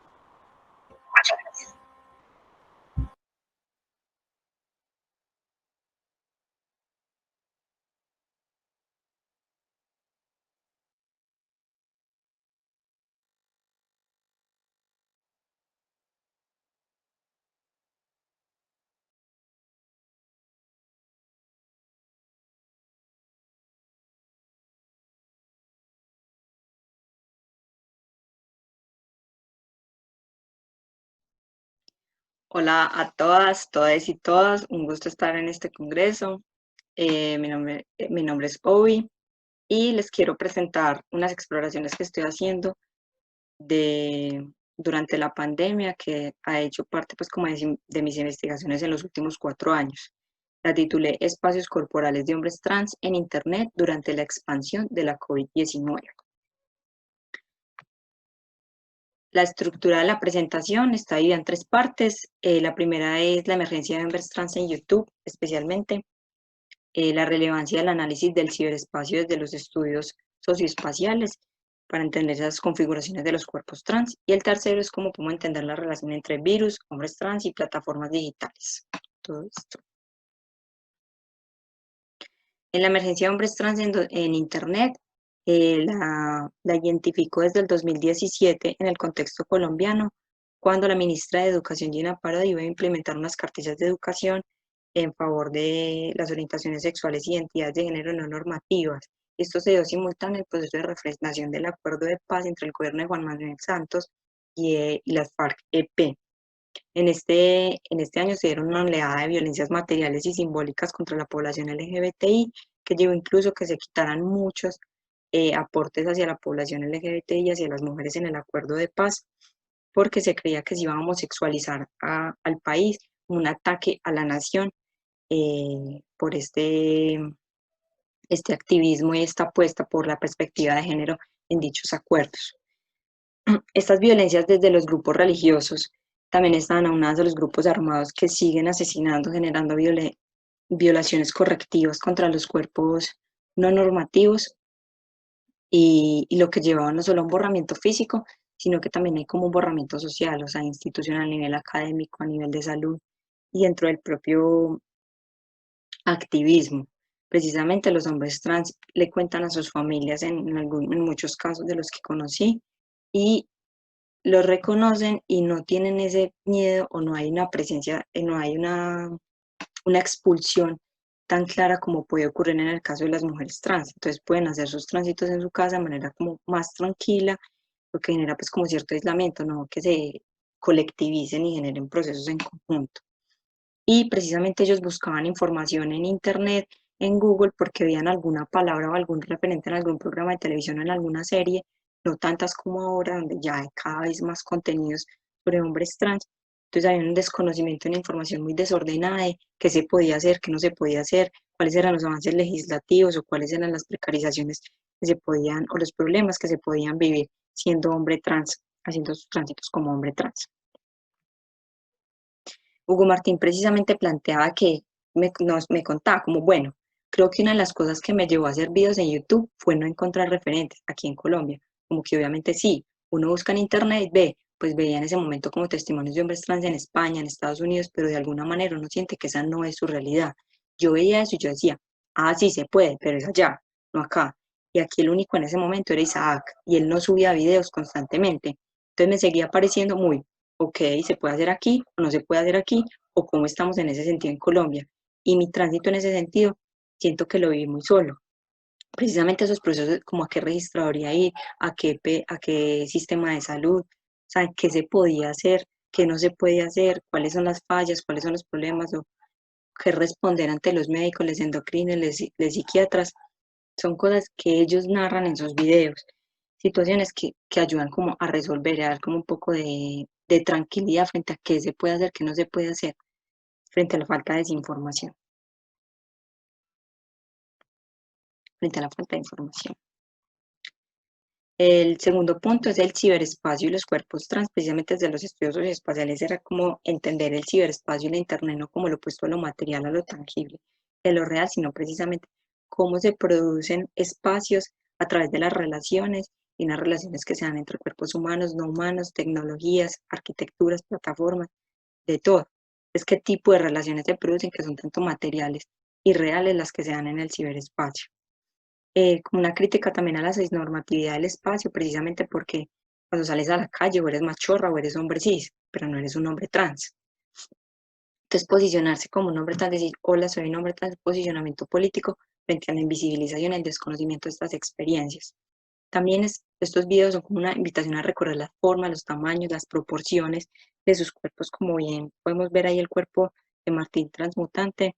[SPEAKER 5] Hola a todas, todas y todas. Un gusto estar en este congreso. Mi nombre es Obi y les quiero presentar unas exploraciones que estoy haciendo durante la pandemia que ha hecho parte pues como de mis investigaciones en los últimos 4 años. La titulé Espacios corporales de hombres trans en Internet durante la expansión de la COVID-19. La estructura de la presentación está dividida en 3 partes. La primera es la emergencia de hombres trans en YouTube, especialmente la relevancia del análisis del ciberespacio desde los estudios socioespaciales para entender esas configuraciones de los cuerpos trans. Y el tercero es cómo podemos entender la relación entre virus, hombres trans y plataformas digitales. Todo esto. En la emergencia de hombres trans en Internet, la identificó desde el 2017 en el contexto colombiano, cuando la ministra de Educación, Gina Parodi, iba a implementar unas cartillas de educación en favor de las orientaciones sexuales y identidades de género no normativas. Esto se dio simultáneo al proceso de refrendación del acuerdo de paz entre el gobierno de Juan Manuel Santos y las FARC-EP. En este año se dieron una oleada de violencias materiales y simbólicas contra la población LGBTI, que llevó incluso que se quitaran muchos aportes hacia la población LGBTI y hacia las mujeres en el acuerdo de paz, porque se creía que se iba a homosexualizar al país, un ataque a la nación por este activismo y esta apuesta por la perspectiva de género en dichos acuerdos. Estas violencias desde los grupos religiosos también están aunadas a los grupos armados que siguen asesinando, generando violaciones correctivas contra los cuerpos no normativos y lo que llevaba no solo a un borramiento físico, sino que también hay como un borramiento social, o sea, institucional a nivel académico, a nivel de salud y dentro del propio activismo. Precisamente los hombres trans le cuentan a sus familias en muchos casos de los que conocí y los reconocen y no tienen ese miedo o no hay una presencia, no hay una expulsión tan clara como puede ocurrir en el caso de las mujeres trans. Entonces pueden hacer sus tránsitos en su casa de manera como más tranquila, lo que genera pues como cierto aislamiento, no que se colectivicen y generen procesos en conjunto. Y precisamente ellos buscaban información en internet, en Google, porque veían alguna palabra o algún referente en algún programa de televisión o en alguna serie, no tantas como ahora, donde ya hay cada vez más contenidos sobre hombres trans. Entonces había un desconocimiento, una información muy desordenada de qué se podía hacer, qué no se podía hacer, cuáles eran los avances legislativos o cuáles eran las precarizaciones que se podían, o los problemas que se podían vivir siendo hombre trans, haciendo sus tránsitos como hombre trans. Hugo Martín precisamente planteaba que me contaba como, bueno, creo que una de las cosas que me llevó a hacer videos en YouTube fue no encontrar referentes aquí en Colombia, como que obviamente sí, uno busca en internet y ve, pues veía en ese momento como testimonios de hombres trans en España, en Estados Unidos, pero de alguna manera uno siente que esa no es su realidad. Yo veía eso y yo decía, ah, sí se puede, pero es allá, no acá. Y aquí el único en ese momento era Isaac, y él no subía videos constantemente. Entonces me seguía pareciendo muy, ok, se puede hacer aquí o no se puede hacer aquí, o cómo estamos en ese sentido en Colombia. Y mi tránsito en ese sentido, siento que lo viví muy solo. Precisamente esos procesos, como a qué registraduría ir, a qué sistema de salud, o sea, qué se podía hacer, qué no se puede hacer, cuáles son las fallas, cuáles son los problemas, o qué responder ante los médicos, les endocrinos, les psiquiatras. Son cosas que ellos narran en sus videos, situaciones que ayudan como a resolver, a dar como un poco de tranquilidad frente a qué se puede hacer, qué no se puede hacer, frente a la falta de desinformación. frente a la falta de información. El segundo punto es el ciberespacio y los cuerpos trans. Precisamente desde los estudios socioespaciales era como entender el ciberespacio y la internet no como lo opuesto a lo material, a lo tangible, a lo real, sino precisamente cómo se producen espacios a través de las relaciones y unas relaciones que se dan entre cuerpos humanos, no humanos, tecnologías, arquitecturas, plataformas, de todo. Es qué tipo de relaciones se producen que son tanto materiales y reales las que se dan en el ciberespacio. Como una crítica también a la cisnormatividad del espacio, precisamente porque cuando sales a la calle o eres machorra o eres hombre cis, pero no eres un hombre trans. Entonces, posicionarse como un hombre trans, decir, hola, soy un hombre trans, posicionamiento político frente a la invisibilización y el desconocimiento de estas experiencias. También estos videos son como una invitación a recorrer las formas, los tamaños, las proporciones de sus cuerpos, como bien podemos ver ahí el cuerpo de Martín transmutante,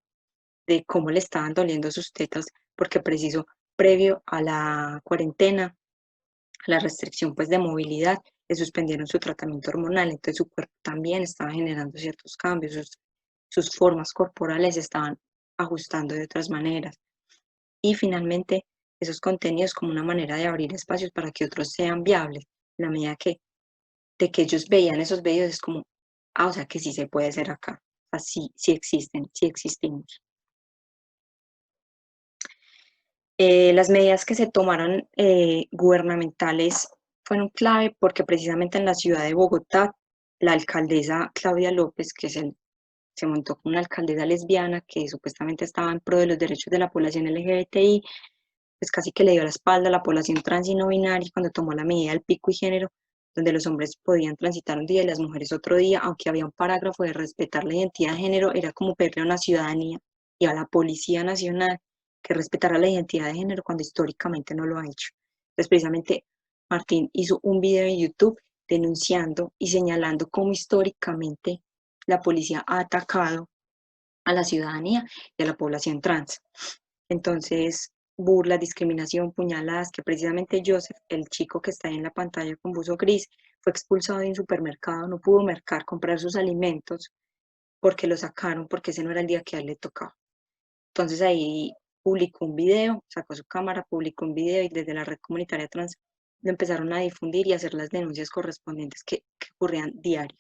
[SPEAKER 5] de cómo le estaban doliendo sus tetas, porque preciso, previo a la cuarentena, a la restricción pues de movilidad, le suspendieron su tratamiento hormonal, entonces su cuerpo también estaba generando ciertos cambios, sus formas corporales se estaban ajustando de otras maneras. Y finalmente, esos contenidos como una manera de abrir espacios para que otros sean viables, en la medida de que ellos veían esos videos, es como, o sea que sí se puede hacer acá, o sea, sí existen, sí existimos. Las medidas que se tomaron gubernamentales fueron clave porque precisamente en la ciudad de Bogotá, la alcaldesa Claudia López, se montó con una alcaldesa lesbiana que supuestamente estaba en pro de los derechos de la población LGBTI, pues casi que le dio la espalda a la población trans y no binaria cuando tomó la medida del pico y género, donde los hombres podían transitar un día y las mujeres otro día, aunque había un parágrafo de respetar la identidad de género, era como pedirle a una ciudadanía y a la Policía Nacional que respetara la identidad de género cuando históricamente no lo ha hecho. Entonces, precisamente, Martín hizo un video en YouTube denunciando y señalando cómo históricamente la policía ha atacado a la ciudadanía y a la población trans. Entonces, burla, discriminación, puñaladas, que precisamente Joseph, el chico que está ahí en la pantalla con buzo gris, fue expulsado de un supermercado, no pudo mercar, comprar sus alimentos, porque lo sacaron, porque ese no era el día que a él le tocaba. Entonces ahí publicó un video, sacó su cámara, publicó un video y desde la red comunitaria trans lo empezaron a difundir y a hacer las denuncias correspondientes que ocurrían diario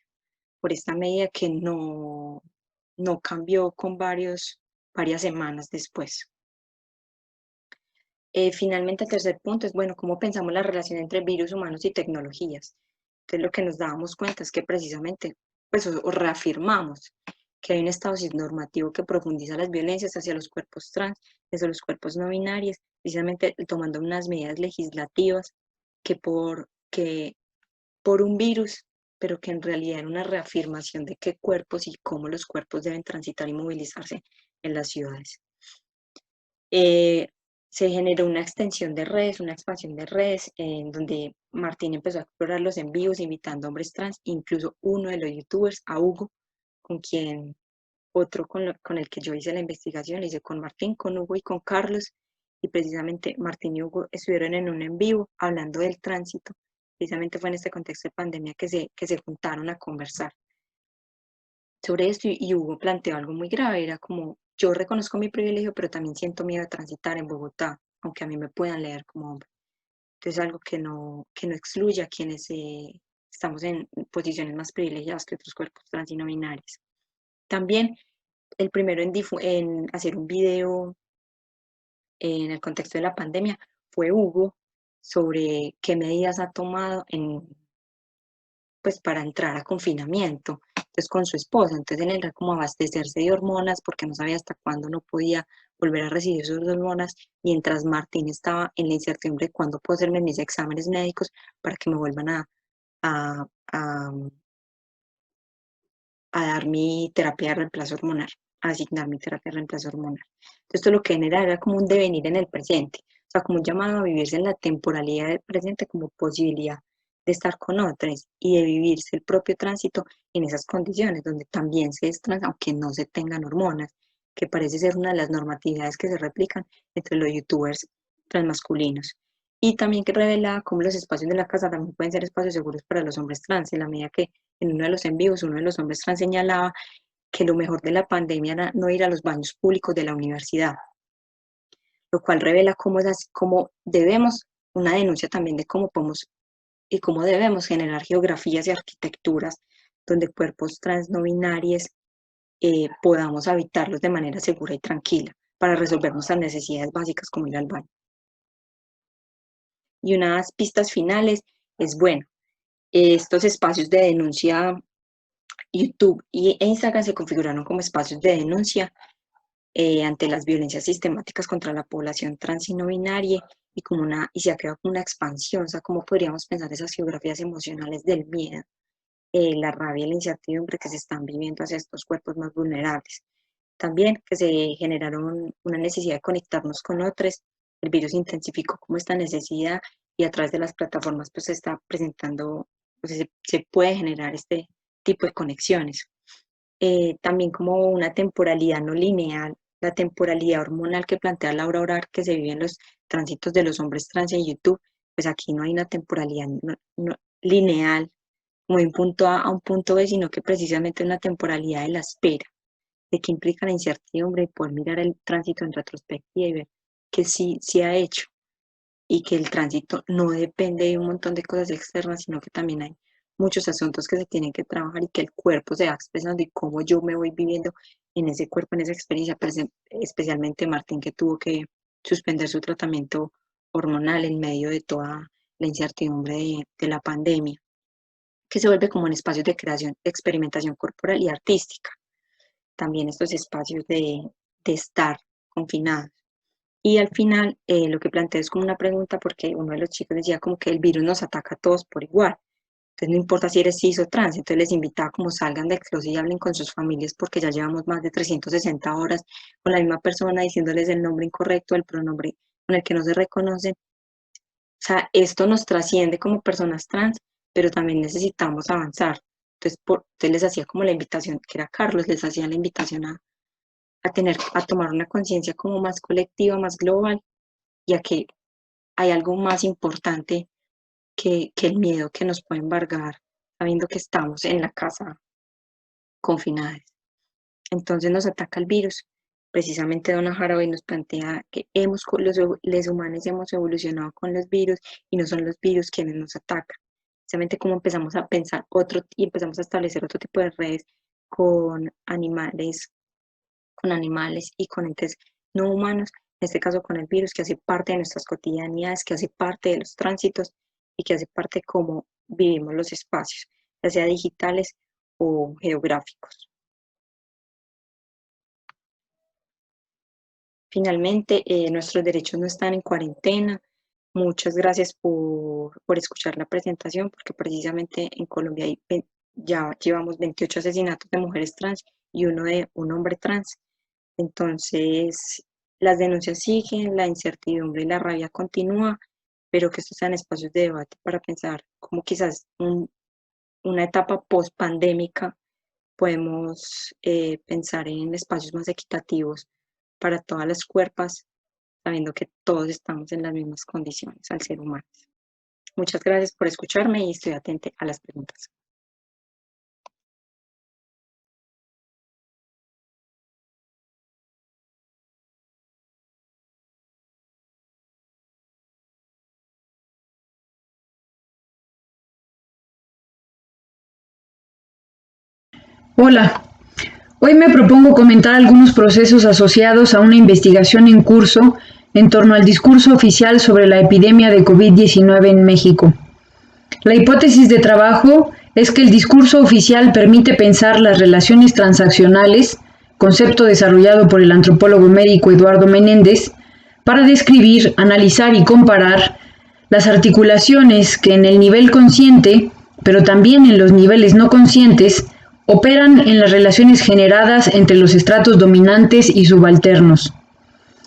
[SPEAKER 5] por esta medida que no cambió con varias semanas después. Finalmente, el tercer punto es, bueno, cómo pensamos la relación entre virus humanos y tecnologías. Entonces, lo que nos dábamos cuenta es que precisamente, pues, o reafirmamos que hay un estado normativo que profundiza las violencias hacia los cuerpos trans, hacia los cuerpos no binarios, precisamente tomando unas medidas legislativas que por un virus, pero que en realidad era una reafirmación de qué cuerpos y cómo los cuerpos deben transitar y movilizarse en las ciudades. Se generó una extensión de redes, una expansión de redes, en donde Martín empezó a explorar los envíos, invitando a hombres trans, incluso uno de los youtubers, a Hugo, con el que yo hice la investigación, la hice con Martín, con Hugo y con Carlos, y precisamente Martín y Hugo estuvieron en un en vivo hablando del tránsito. Precisamente fue en este contexto de pandemia que se juntaron a conversar sobre esto y Hugo planteó algo muy grave, era como, yo reconozco mi privilegio, pero también siento miedo de transitar en Bogotá, aunque a mí me puedan leer como hombre. Entonces algo que no excluye a quienes estamos en posiciones más privilegiadas que otros cuerpos trans y no binarios. También el primero en hacer un video en el contexto de la pandemia fue Hugo sobre qué medidas ha tomado pues para entrar a confinamiento, entonces con su esposa, entonces él era como abastecerse de hormonas porque no sabía hasta cuándo no podía volver a recibir sus hormonas, mientras Martín estaba en la incertidumbre de cuándo puedo hacerme mis exámenes médicos para que me vuelvan a dar mi terapia de reemplazo hormonal, a asignar mi terapia de reemplazo hormonal. Entonces esto lo que era como un devenir en el presente, o sea, como un llamado a vivirse en la temporalidad del presente como posibilidad de estar con otras y de vivirse el propio tránsito en esas condiciones, donde también se es trans, aunque no se tengan hormonas, que parece ser una de las normatividades que se replican entre los youtubers transmasculinos. Y también que revela cómo los espacios de la casa también pueden ser espacios seguros para los hombres trans, en la medida que en uno de los envíos, uno de los hombres trans señalaba que lo mejor de la pandemia era no ir a los baños públicos de la universidad. lo cual revela cómo debemos, una denuncia también de cómo podemos y cómo debemos generar geografías y arquitecturas donde cuerpos trans no binarios podamos habitarlos de manera segura y tranquila para resolver nuestras necesidades básicas como ir al baño. Y unas pistas finales es, bueno, estos espacios de denuncia, YouTube e Instagram se configuraron como espacios de denuncia ante las violencias sistemáticas contra la población trans y no binaria y se ha creado como una expansión, o sea, cómo podríamos pensar esas geografías emocionales del miedo, la rabia y la incertidumbre que se están viviendo hacia estos cuerpos más vulnerables. También que se generaron una necesidad de conectarnos con otros, el virus intensificó como esta necesidad y a través de las plataformas pues se está presentando, pues se puede generar este tipo de conexiones. También como una temporalidad no lineal, la temporalidad hormonal que plantea Laura Orar que se vive en los tránsitos de los hombres trans en YouTube, pues aquí no hay una temporalidad no lineal, como de un punto A a un punto B, sino que precisamente una temporalidad de la espera, de qué implica la incertidumbre y poder mirar el tránsito en retrospectiva y ver que sí ha hecho y que el tránsito no depende de un montón de cosas externas, sino que también hay muchos asuntos que se tienen que trabajar y que el cuerpo se va expresando y cómo yo me voy viviendo en ese cuerpo, en esa experiencia, especialmente Martín que tuvo que suspender su tratamiento hormonal en medio de toda la incertidumbre de la pandemia, que se vuelve como un espacio de creación, de experimentación corporal y artística. También estos espacios de estar confinados. Y al final lo que planteo es como una pregunta porque uno de los chicos decía como que el virus nos ataca a todos por igual. Entonces no importa si eres cis o trans, entonces les invitaba como salgan del closet y hablen con sus familias porque ya llevamos más de 360 horas con la misma persona diciéndoles el nombre incorrecto, el pronombre con el que no se reconocen. O sea, esto nos trasciende como personas trans, pero también necesitamos avanzar. Entonces les hacía como la invitación, que era Carlos, les hacía la invitación a tomar una conciencia como más colectiva, más global, y a que hay algo más importante que el miedo que nos puede embargar, sabiendo que estamos en la casa confinados. Entonces nos ataca el virus. Precisamente Donna Haraway nos plantea que los humanos hemos evolucionado con los virus y no son los virus quienes nos atacan. Precisamente como empezamos a pensar y empezamos a establecer otro tipo de redes con animales y con entes no humanos, en este caso con el virus, que hace parte de nuestras cotidianidades, que hace parte de los tránsitos y que hace parte de cómo vivimos los espacios, ya sea digitales o geográficos. Finalmente, nuestros derechos no están en cuarentena. Muchas gracias por escuchar la presentación, porque precisamente en Colombia ya llevamos 28 asesinatos de mujeres trans y uno de un hombre trans. Entonces, las denuncias siguen, la incertidumbre y la rabia continúa, pero que estos sean espacios de debate para pensar cómo quizás una etapa post-pandémica podemos pensar en espacios más equitativos para todas las cuerpos, sabiendo que todos estamos en las mismas condiciones al ser humano. Muchas gracias por escucharme y estoy atenta a las preguntas.
[SPEAKER 6] Hola, hoy me propongo comentar algunos procesos asociados a una investigación en curso en torno al discurso oficial sobre la epidemia de COVID-19 en México. La hipótesis de trabajo es que el discurso oficial permite pensar las relaciones transaccionales, concepto desarrollado por el antropólogo médico Eduardo Menéndez, para describir, analizar y comparar las articulaciones que en el nivel consciente, pero también en los niveles no conscientes, operan en las relaciones generadas entre los estratos dominantes y subalternos.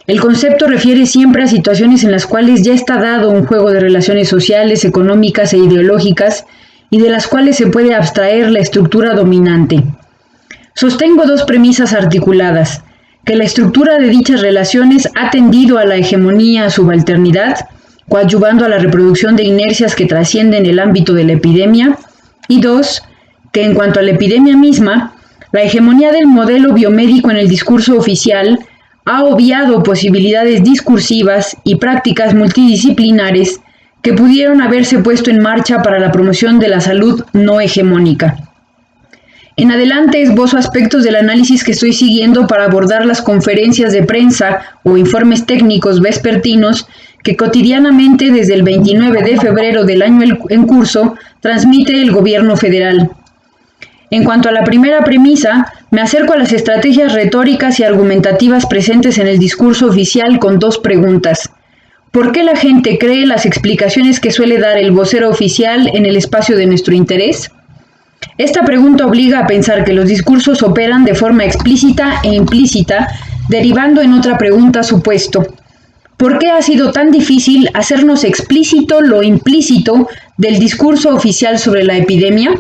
[SPEAKER 6] El concepto refiere siempre a situaciones en las cuales ya está dado un juego de relaciones sociales, económicas e ideológicas y de las cuales se puede abstraer la estructura dominante. Sostengo dos premisas articuladas: que la estructura de dichas relaciones ha tendido a la hegemonía subalternidad, coadyuvando a la reproducción de inercias que trascienden el ámbito de la epidemia, y dos, que en cuanto a la epidemia misma, la hegemonía del modelo biomédico en el discurso oficial ha obviado posibilidades discursivas y prácticas multidisciplinares que pudieron haberse puesto en marcha para la promoción de la salud no hegemónica. En adelante esbozo aspectos del análisis que estoy siguiendo para abordar las conferencias de prensa o informes técnicos vespertinos que cotidianamente desde el 29 de febrero del año en curso transmite el gobierno federal. En cuanto a la primera premisa, me acerco a las estrategias retóricas y argumentativas presentes en el discurso oficial con dos preguntas. ¿Por qué la gente cree las explicaciones que suele dar el vocero oficial en el espacio de nuestro interés? Esta pregunta obliga a pensar que los discursos operan de forma explícita e implícita, derivando en otra pregunta supuesto. ¿Por qué ha sido tan difícil hacernos explícito lo implícito del discurso oficial sobre la epidemia?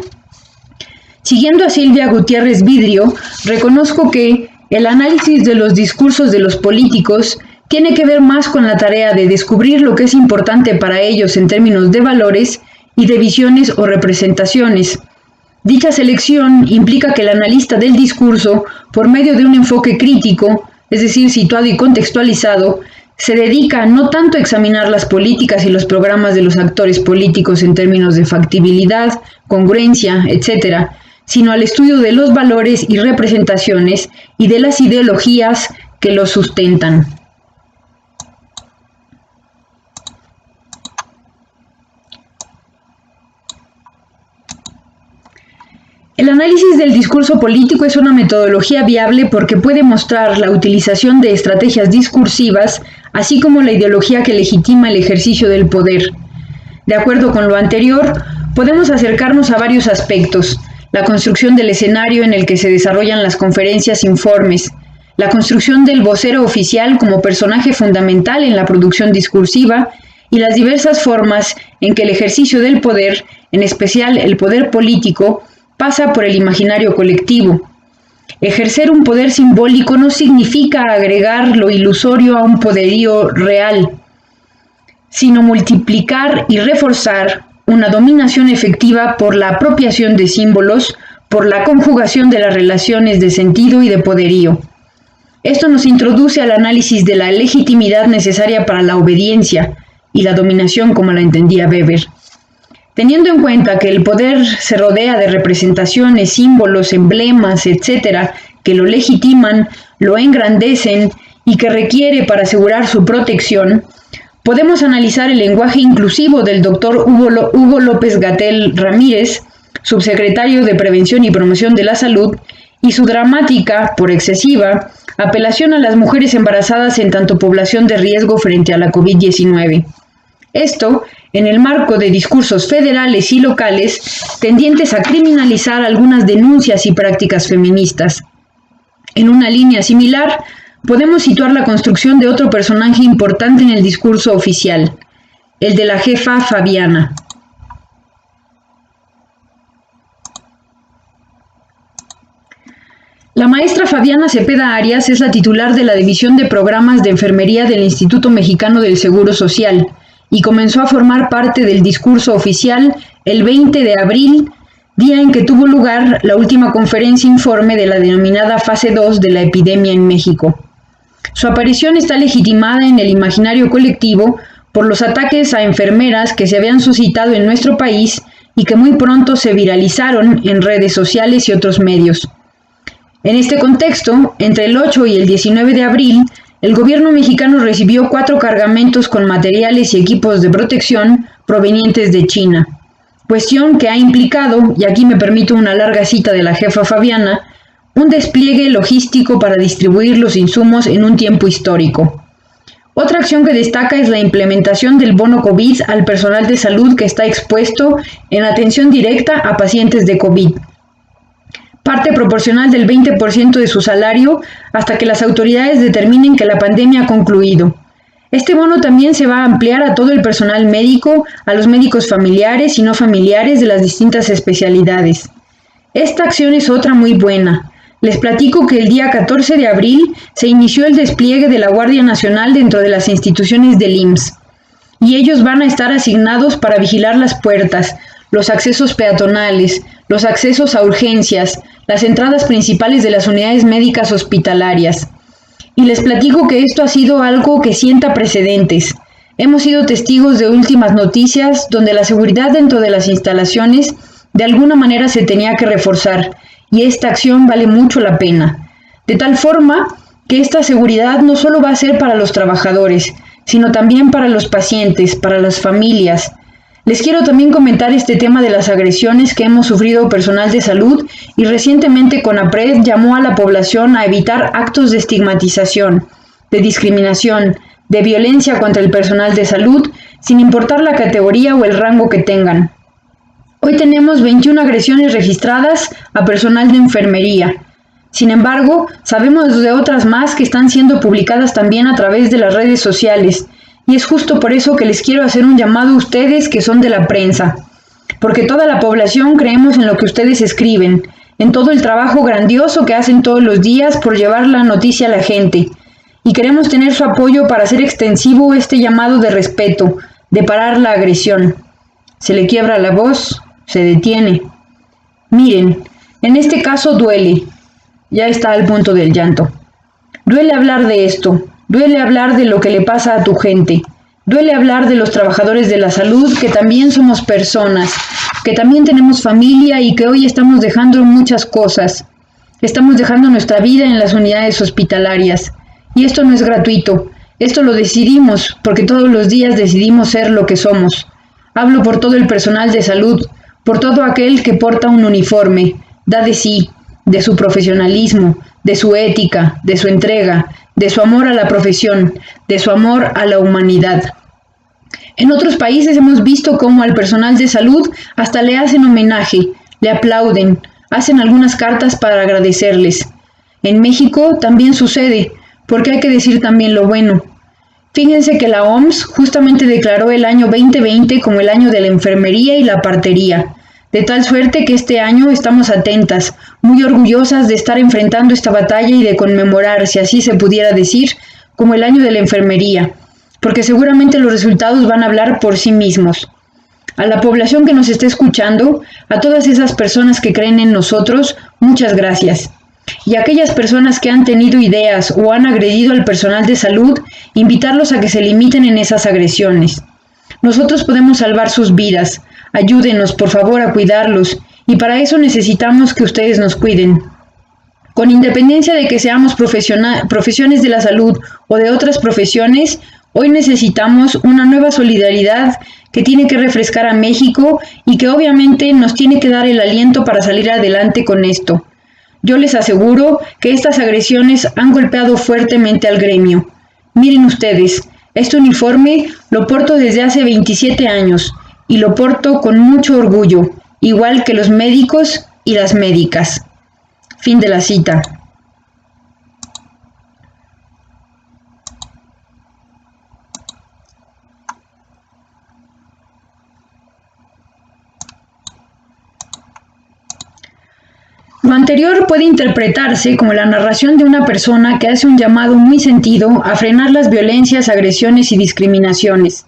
[SPEAKER 6] Siguiendo a Silvia Gutiérrez Vidrio, reconozco que el análisis de los discursos de los políticos tiene que ver más con la tarea de descubrir lo que es importante para ellos en términos de valores y de visiones o representaciones. Dicha selección implica que el analista del discurso, por medio de un enfoque crítico, es decir, situado y contextualizado, se dedica no tanto a examinar las políticas y los programas de los actores políticos en términos de factibilidad, congruencia, etc., sino al estudio de los valores y representaciones y de las ideologías que los sustentan. El análisis del discurso político es una metodología viable porque puede mostrar la utilización de estrategias discursivas, así como la ideología que legitima el ejercicio del poder. De acuerdo con lo anterior, podemos acercarnos a varios aspectos: la construcción del escenario en el que se desarrollan las conferencias-informes, la construcción del vocero oficial como personaje fundamental en la producción discursiva y las diversas formas en que el ejercicio del poder, en especial el poder político, pasa por el imaginario colectivo. Ejercer un poder simbólico no significa agregar lo ilusorio a un poderío real, sino multiplicar y reforzar una dominación efectiva por la apropiación de símbolos, por la conjugación de las relaciones de sentido y de poderío. Esto nos introduce al análisis de la legitimidad necesaria para la obediencia y la dominación como la entendía Weber. Teniendo en cuenta que el poder se rodea de representaciones, símbolos, emblemas, etc., que lo legitiman, lo engrandecen y que requiere para asegurar su protección, podemos analizar el lenguaje inclusivo del Dr. Hugo López-Gatell Ramírez, subsecretario de Prevención y Promoción de la Salud, y su dramática, por excesiva, apelación a las mujeres embarazadas en tanto población de riesgo frente a la COVID-19. Esto en el marco de discursos federales y locales tendientes a criminalizar algunas denuncias y prácticas feministas. En una línea similar, podemos situar la construcción de otro personaje importante en el discurso oficial, el de la jefa Fabiana. La maestra Fabiana Cepeda Arias es la titular de la División de Programas de Enfermería del Instituto Mexicano del Seguro Social, y comenzó a formar parte del discurso oficial el 20 de abril, día en que tuvo lugar la última conferencia informe de la denominada fase 2 de la epidemia en México. Su aparición está legitimada en el imaginario colectivo por los ataques a enfermeras que se habían suscitado en nuestro país y que muy pronto se viralizaron en redes sociales y otros medios. En este contexto, entre el 8 y el 19 de abril, el gobierno mexicano recibió 4 cargamentos con materiales y equipos de protección provenientes de China, cuestión que ha implicado, y aquí me permito una larga cita de la jefa Fabiana, un despliegue logístico para distribuir los insumos en un tiempo histórico. Otra acción que destaca es la implementación del bono COVID al personal de salud que está expuesto en atención directa a pacientes de COVID. Parte proporcional del 20% de su salario hasta que las autoridades determinen que la pandemia ha concluido. Este bono también se va a ampliar a todo el personal médico, a los médicos familiares y no familiares de las distintas especialidades. Esta acción es otra muy buena. Les platico que el día 14 de abril se inició el despliegue de la Guardia Nacional dentro de las instituciones del IMSS, y ellos van a estar asignados para vigilar las puertas, los accesos peatonales, los accesos a urgencias, las entradas principales de las unidades médicas hospitalarias. Y les platico que esto ha sido algo que sienta precedentes. Hemos sido testigos de últimas noticias donde la seguridad dentro de las instalaciones de alguna manera se tenía que reforzar, y esta acción vale mucho la pena. De tal forma que esta seguridad no solo va a ser para los trabajadores, sino también para los pacientes, para las familias. Les quiero también comentar este tema de las agresiones que hemos sufrido personal de salud, y recientemente CONAPRED llamó a la población a evitar actos de estigmatización, de discriminación, de violencia contra el personal de salud, sin importar la categoría o el rango que tengan. Hoy tenemos 21 agresiones registradas a personal de enfermería. Sin embargo, sabemos de otras más que están siendo publicadas también a través de las redes sociales, y es justo por eso que les quiero hacer un llamado a ustedes que son de la prensa, porque toda la población creemos en lo que ustedes escriben, en todo el trabajo grandioso que hacen todos los días por llevar la noticia a la gente, y queremos tener su apoyo para hacer extensivo este llamado de respeto, de parar la agresión. Se le quiebra la voz, se detiene. Miren, en este caso duele. Ya está al punto del llanto. Duele hablar de esto, duele hablar de lo que le pasa a tu gente, duele hablar de los trabajadores de la salud que también somos personas, que también tenemos familia y que hoy estamos dejando muchas cosas. Estamos dejando nuestra vida en las unidades hospitalarias. Y esto no es gratuito, esto lo decidimos porque todos los días decidimos ser lo que somos. Hablo por todo el personal de salud, por todo aquel que porta un uniforme, da de sí, de su profesionalismo, de su ética, de su entrega, de su amor a la profesión, de su amor a la humanidad. En otros países hemos visto cómo al personal de salud hasta le hacen homenaje, le aplauden, hacen algunas cartas para agradecerles. En México también sucede, porque hay que decir también lo bueno. Fíjense que la OMS justamente declaró el año 2020 como el año de la enfermería y la partería, de tal suerte que este año estamos atentas, muy orgullosas de estar enfrentando esta batalla y de conmemorar, si así se pudiera decir, como el año de la enfermería, porque seguramente los resultados van a hablar por sí mismos. A la población que nos esté escuchando, a todas esas personas que creen en nosotros, muchas gracias. Y a aquellas personas que han tenido ideas o han agredido al personal de salud, invitarlos a que se limiten en esas agresiones. Nosotros podemos salvar sus vidas. Ayúdenos, por favor, a cuidarlos, y para eso necesitamos que ustedes nos cuiden. Con independencia de que seamos profesiones de la salud o de otras profesiones, hoy necesitamos una nueva solidaridad que tiene que refrescar a México y que obviamente nos tiene que dar el aliento para salir adelante con esto. Yo les aseguro que estas agresiones han golpeado fuertemente al gremio. Miren ustedes, este uniforme lo porto desde hace 27 años y lo porto con mucho orgullo, igual que los médicos y las médicas. Fin de la cita. Lo anterior puede interpretarse como la narración de una persona que hace un llamado muy sentido a frenar las violencias, agresiones y discriminaciones.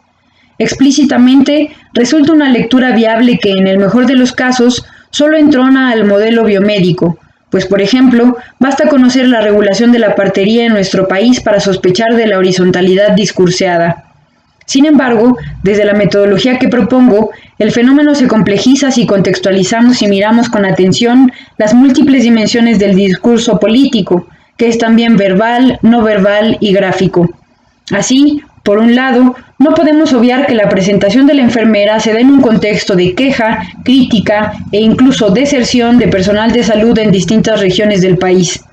[SPEAKER 6] Explícitamente, resulta una lectura viable que, en el mejor de los casos, solo entrona al modelo biomédico, pues, por ejemplo, basta conocer la regulación de la partería en nuestro país para sospechar de la horizontalidad discurseada. Sin embargo, desde la metodología que propongo, el fenómeno se complejiza si contextualizamos y miramos con atención las múltiples dimensiones del discurso político, que es también verbal, no verbal y gráfico. Así, por un lado, no podemos obviar que la presentación de la enfermera se da en un contexto de queja, crítica e incluso deserción de personal de salud en distintas regiones del país.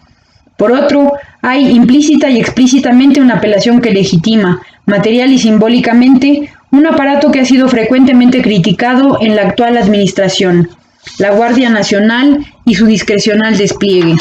[SPEAKER 6] Por otro, hay implícita y explícitamente una apelación que legitima, material y simbólicamente, un aparato que ha sido frecuentemente criticado en la actual administración, la Guardia Nacional y su discrecional despliegue.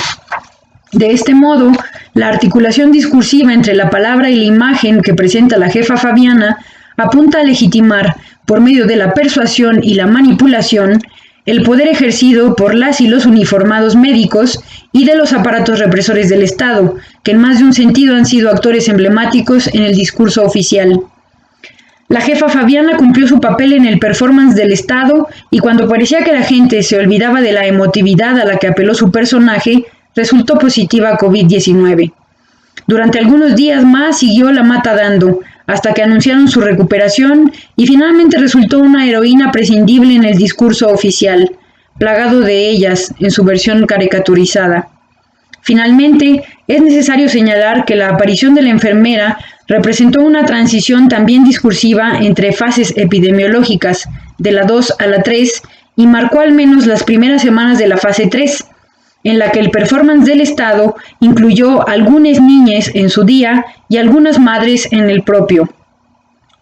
[SPEAKER 6] De este modo, la articulación discursiva entre la palabra y la imagen que presenta la jefa Fabiana apunta a legitimar, por medio de la persuasión y la manipulación, el poder ejercido por las y los uniformados médicos y de los aparatos represores del Estado, que en más de un sentido han sido actores emblemáticos en el discurso oficial. La jefa Fabiana cumplió su papel en el performance del Estado y cuando parecía que la gente se olvidaba de la emotividad a la que apeló su personaje, resultó positiva a COVID-19. Durante algunos días más siguió la mata dando, hasta que anunciaron su recuperación y finalmente resultó una heroína prescindible en el discurso oficial, plagado de ellas en su versión caricaturizada. Finalmente, es necesario señalar que la aparición de la enfermera representó una transición también discursiva entre fases epidemiológicas, de la 2 a la 3, y marcó al menos las primeras semanas de la fase 3, en la que el performance del Estado incluyó algunas niñas en su día y algunas madres en el propio.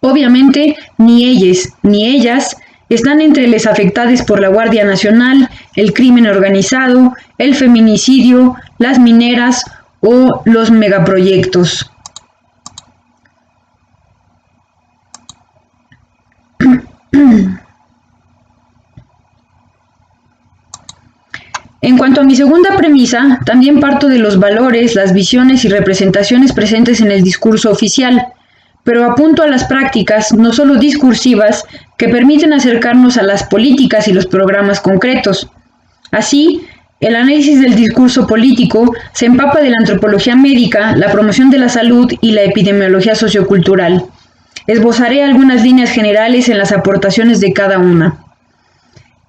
[SPEAKER 6] Obviamente, ni ellas ni ellas están entre las afectadas por la Guardia Nacional, el crimen organizado, el feminicidio, las mineras o los megaproyectos. En cuanto a mi segunda premisa, también parto de los valores, las visiones y representaciones presentes en el discurso oficial, pero apunto a las prácticas, no solo discursivas, que permiten acercarnos a las políticas y los programas concretos. Así, el análisis del discurso político se empapa de la antropología médica, la promoción de la salud y la epidemiología sociocultural. Esbozaré algunas líneas generales en las aportaciones de cada una.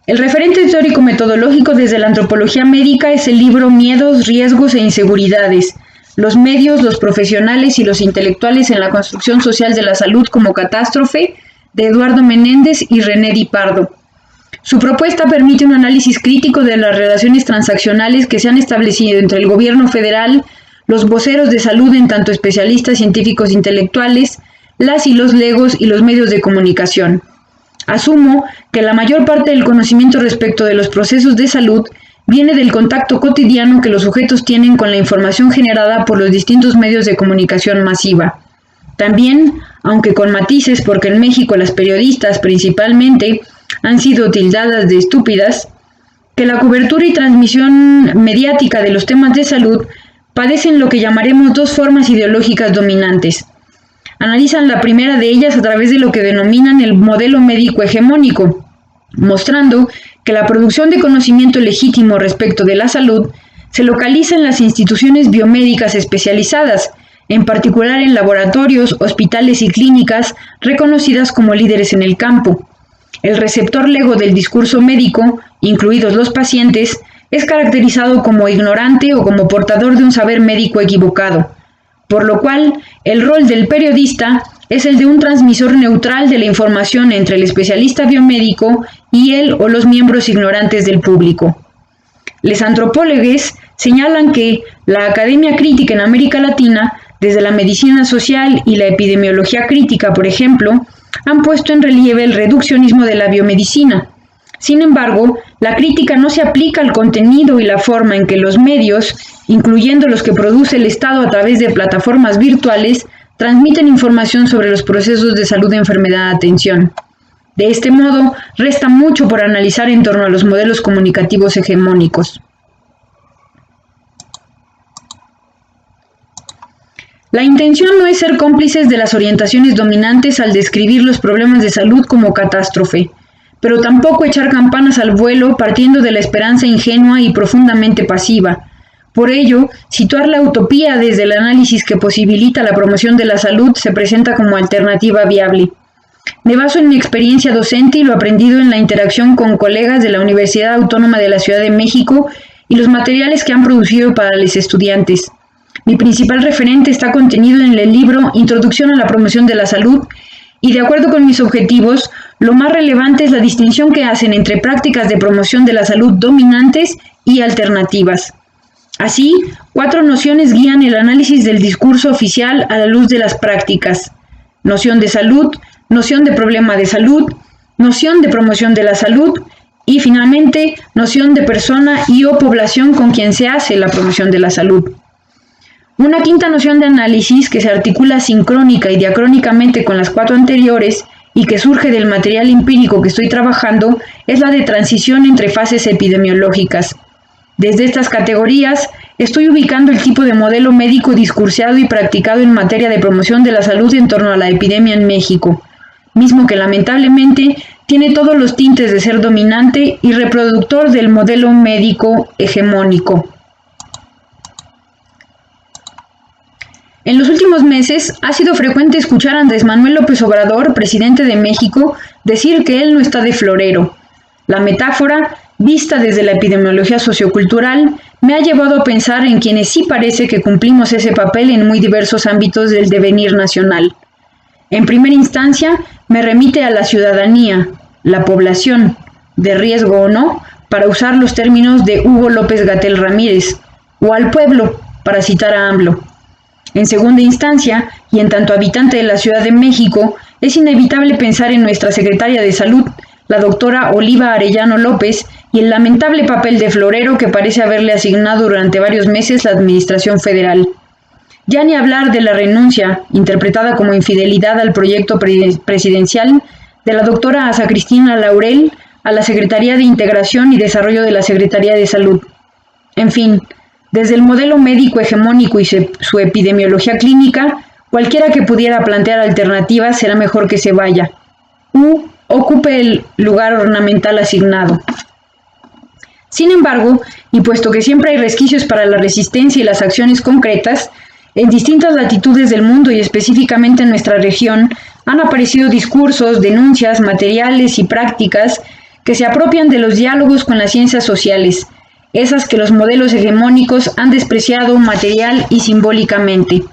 [SPEAKER 6] El referente teórico-metodológico desde la antropología médica es el libro Miedos, Riesgos e Inseguridades, los medios, los profesionales y los intelectuales en la construcción social de la salud como catástrofe, de Eduardo Menéndez y René Di Pardo. Su propuesta permite un análisis crítico de las relaciones transaccionales que se han establecido entre el gobierno federal, los voceros de salud en tanto especialistas científicos intelectuales, las y los legos y los medios de comunicación. Asumo que la mayor parte del conocimiento respecto de los procesos de salud viene del contacto cotidiano que los sujetos tienen con la información generada por los distintos medios de comunicación masiva. También, aunque con matices porque en México las periodistas principalmente han sido tildadas de estúpidas, que la cobertura y transmisión mediática de los temas de salud padecen lo que llamaremos dos formas ideológicas dominantes. Analizan la primera de ellas a través de lo que denominan el modelo médico hegemónico, mostrando que la producción de conocimiento legítimo respecto de la salud se localiza en las instituciones biomédicas especializadas, en particular en laboratorios, hospitales y clínicas reconocidas como líderes en el campo. El receptor lego del discurso médico, incluidos los pacientes, es caracterizado como ignorante o como portador de un saber médico equivocado, por lo cual el rol del periodista es el de un transmisor neutral de la información entre el especialista biomédico y él o los miembros ignorantes del público. Los antropólogos señalan que la academia crítica en América Latina, desde la medicina social y la epidemiología crítica, por ejemplo, han puesto en relieve el reduccionismo de la biomedicina. Sin embargo, la crítica no se aplica al contenido y la forma en que los medios, incluyendo los que produce el Estado a través de plataformas virtuales, transmiten información sobre los procesos de salud, enfermedad, atención. De este modo, resta mucho por analizar en torno a los modelos comunicativos hegemónicos. La intención no es ser cómplices de las orientaciones dominantes al describir los problemas de salud como catástrofe, pero tampoco echar campanas al vuelo partiendo de la esperanza ingenua y profundamente pasiva. Por ello, situar la utopía desde el análisis que posibilita la promoción de la salud se presenta como alternativa viable. Me baso en mi experiencia docente y lo aprendido en la interacción con colegas de la Universidad Autónoma de la Ciudad de México y los materiales que han producido para los estudiantes. Mi principal referente está contenido en el libro Introducción a la promoción de la salud y, de acuerdo con mis objetivos, lo más relevante es la distinción que hacen entre prácticas de promoción de la salud dominantes y alternativas. Así, 4 nociones guían el análisis del discurso oficial a la luz de las prácticas: noción de salud, noción de problema de salud, noción de promoción de la salud y, finalmente, noción de persona y o población con quien se hace la promoción de la salud. Una quinta noción de análisis que se articula sincrónica y diacrónicamente con las 4 anteriores y que surge del material empírico que estoy trabajando es la de transición entre fases epidemiológicas. Desde estas categorías, estoy ubicando el tipo de modelo médico discursiado y practicado en materia de promoción de la salud en torno a la epidemia en México, mismo que lamentablemente tiene todos los tintes de ser dominante y reproductor del modelo médico hegemónico. En los últimos meses ha sido frecuente escuchar a Andrés Manuel López Obrador, presidente de México, decir que él no está de florero. La metáfora, vista desde la epidemiología sociocultural, me ha llevado a pensar en quienes sí parece que cumplimos ese papel en muy diversos ámbitos del devenir nacional. En primera instancia, me remite a la ciudadanía, la población, de riesgo o no, para usar los términos de Hugo López-Gatell Ramírez, o al pueblo, para citar a AMLO. En segunda instancia, y en tanto habitante de la Ciudad de México, es inevitable pensar en nuestra secretaria de Salud, la doctora Oliva Arellano López, y el lamentable papel de florero que parece haberle asignado durante varios meses la Administración Federal. Ya ni hablar de la renuncia, interpretada como infidelidad al proyecto presidencial, de la doctora Asa Cristina Laurel a la Secretaría de Integración y Desarrollo de la Secretaría de Salud. En fin, desde el modelo médico hegemónico y su epidemiología clínica, cualquiera que pudiera plantear alternativas será mejor que se vaya, u ocupe el lugar ornamental asignado. Sin embargo, y puesto que siempre hay resquicios para la resistencia y las acciones concretas, en distintas latitudes del mundo y específicamente en nuestra región, han aparecido discursos, denuncias, materiales y prácticas que se apropian de los diálogos con las ciencias sociales, esas que los modelos hegemónicos han despreciado material y simbólicamente.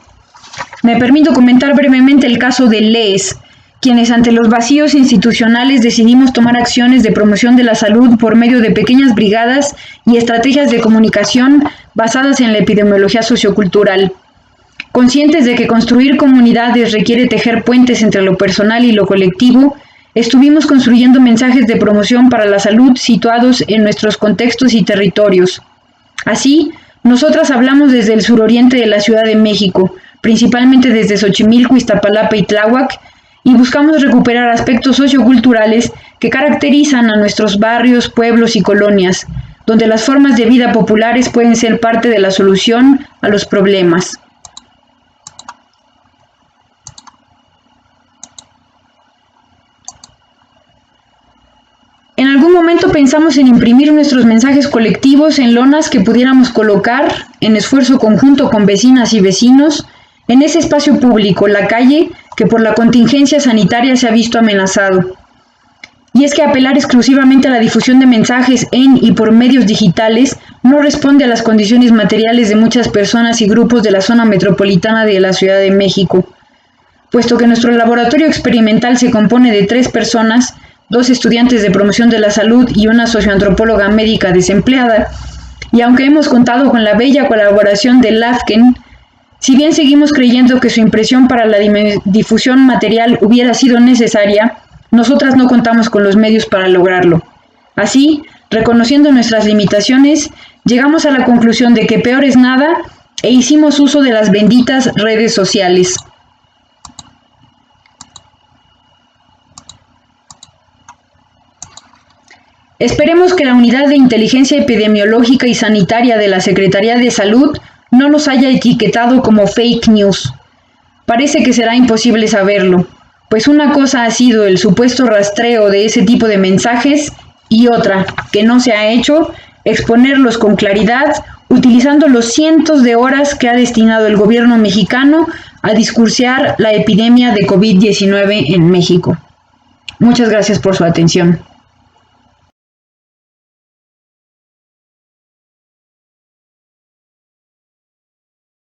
[SPEAKER 6] Me permito comentar brevemente el caso de LEES, quienes ante los vacíos institucionales decidimos tomar acciones de promoción de la salud por medio de pequeñas brigadas y estrategias de comunicación basadas en la epidemiología sociocultural. Conscientes de que construir comunidades requiere tejer puentes entre lo personal y lo colectivo, estuvimos construyendo mensajes de promoción para la salud situados en nuestros contextos y territorios. Así, nosotras hablamos desde el suroriente de la Ciudad de México, principalmente desde Xochimilco, Iztapalapa y Tláhuac, y buscamos recuperar aspectos socioculturales que caracterizan a nuestros barrios, pueblos y colonias, donde las formas de vida populares pueden ser parte de la solución a los problemas. En algún momento pensamos en imprimir nuestros mensajes colectivos en lonas que pudiéramos colocar, en esfuerzo conjunto con vecinas y vecinos, en ese espacio público, la calle, que por la contingencia sanitaria se ha visto amenazado. Y es que apelar exclusivamente a la difusión de mensajes en y por medios digitales no responde a las condiciones materiales de muchas personas y grupos de la zona metropolitana de la Ciudad de México. Puesto que nuestro laboratorio experimental se compone de 3 personas, 2 estudiantes de promoción de la salud y una socioantropóloga médica desempleada, y aunque hemos contado con la bella colaboración de LAFCEN, si bien seguimos creyendo que su impresión para la difusión material hubiera sido necesaria, nosotras no contamos con los medios para lograrlo. Así, reconociendo nuestras limitaciones, llegamos a la conclusión de que peor es nada e hicimos uso de las benditas redes sociales. Esperemos que la Unidad de Inteligencia Epidemiológica y Sanitaria de la Secretaría de Salud no nos haya etiquetado como fake news. Parece que será imposible saberlo, pues una cosa ha sido el supuesto rastreo de ese tipo de mensajes y otra, que no se ha hecho, exponerlos con claridad, utilizando los cientos de horas que ha destinado el gobierno mexicano a discursear la epidemia de COVID-19 en México. Muchas gracias por su atención.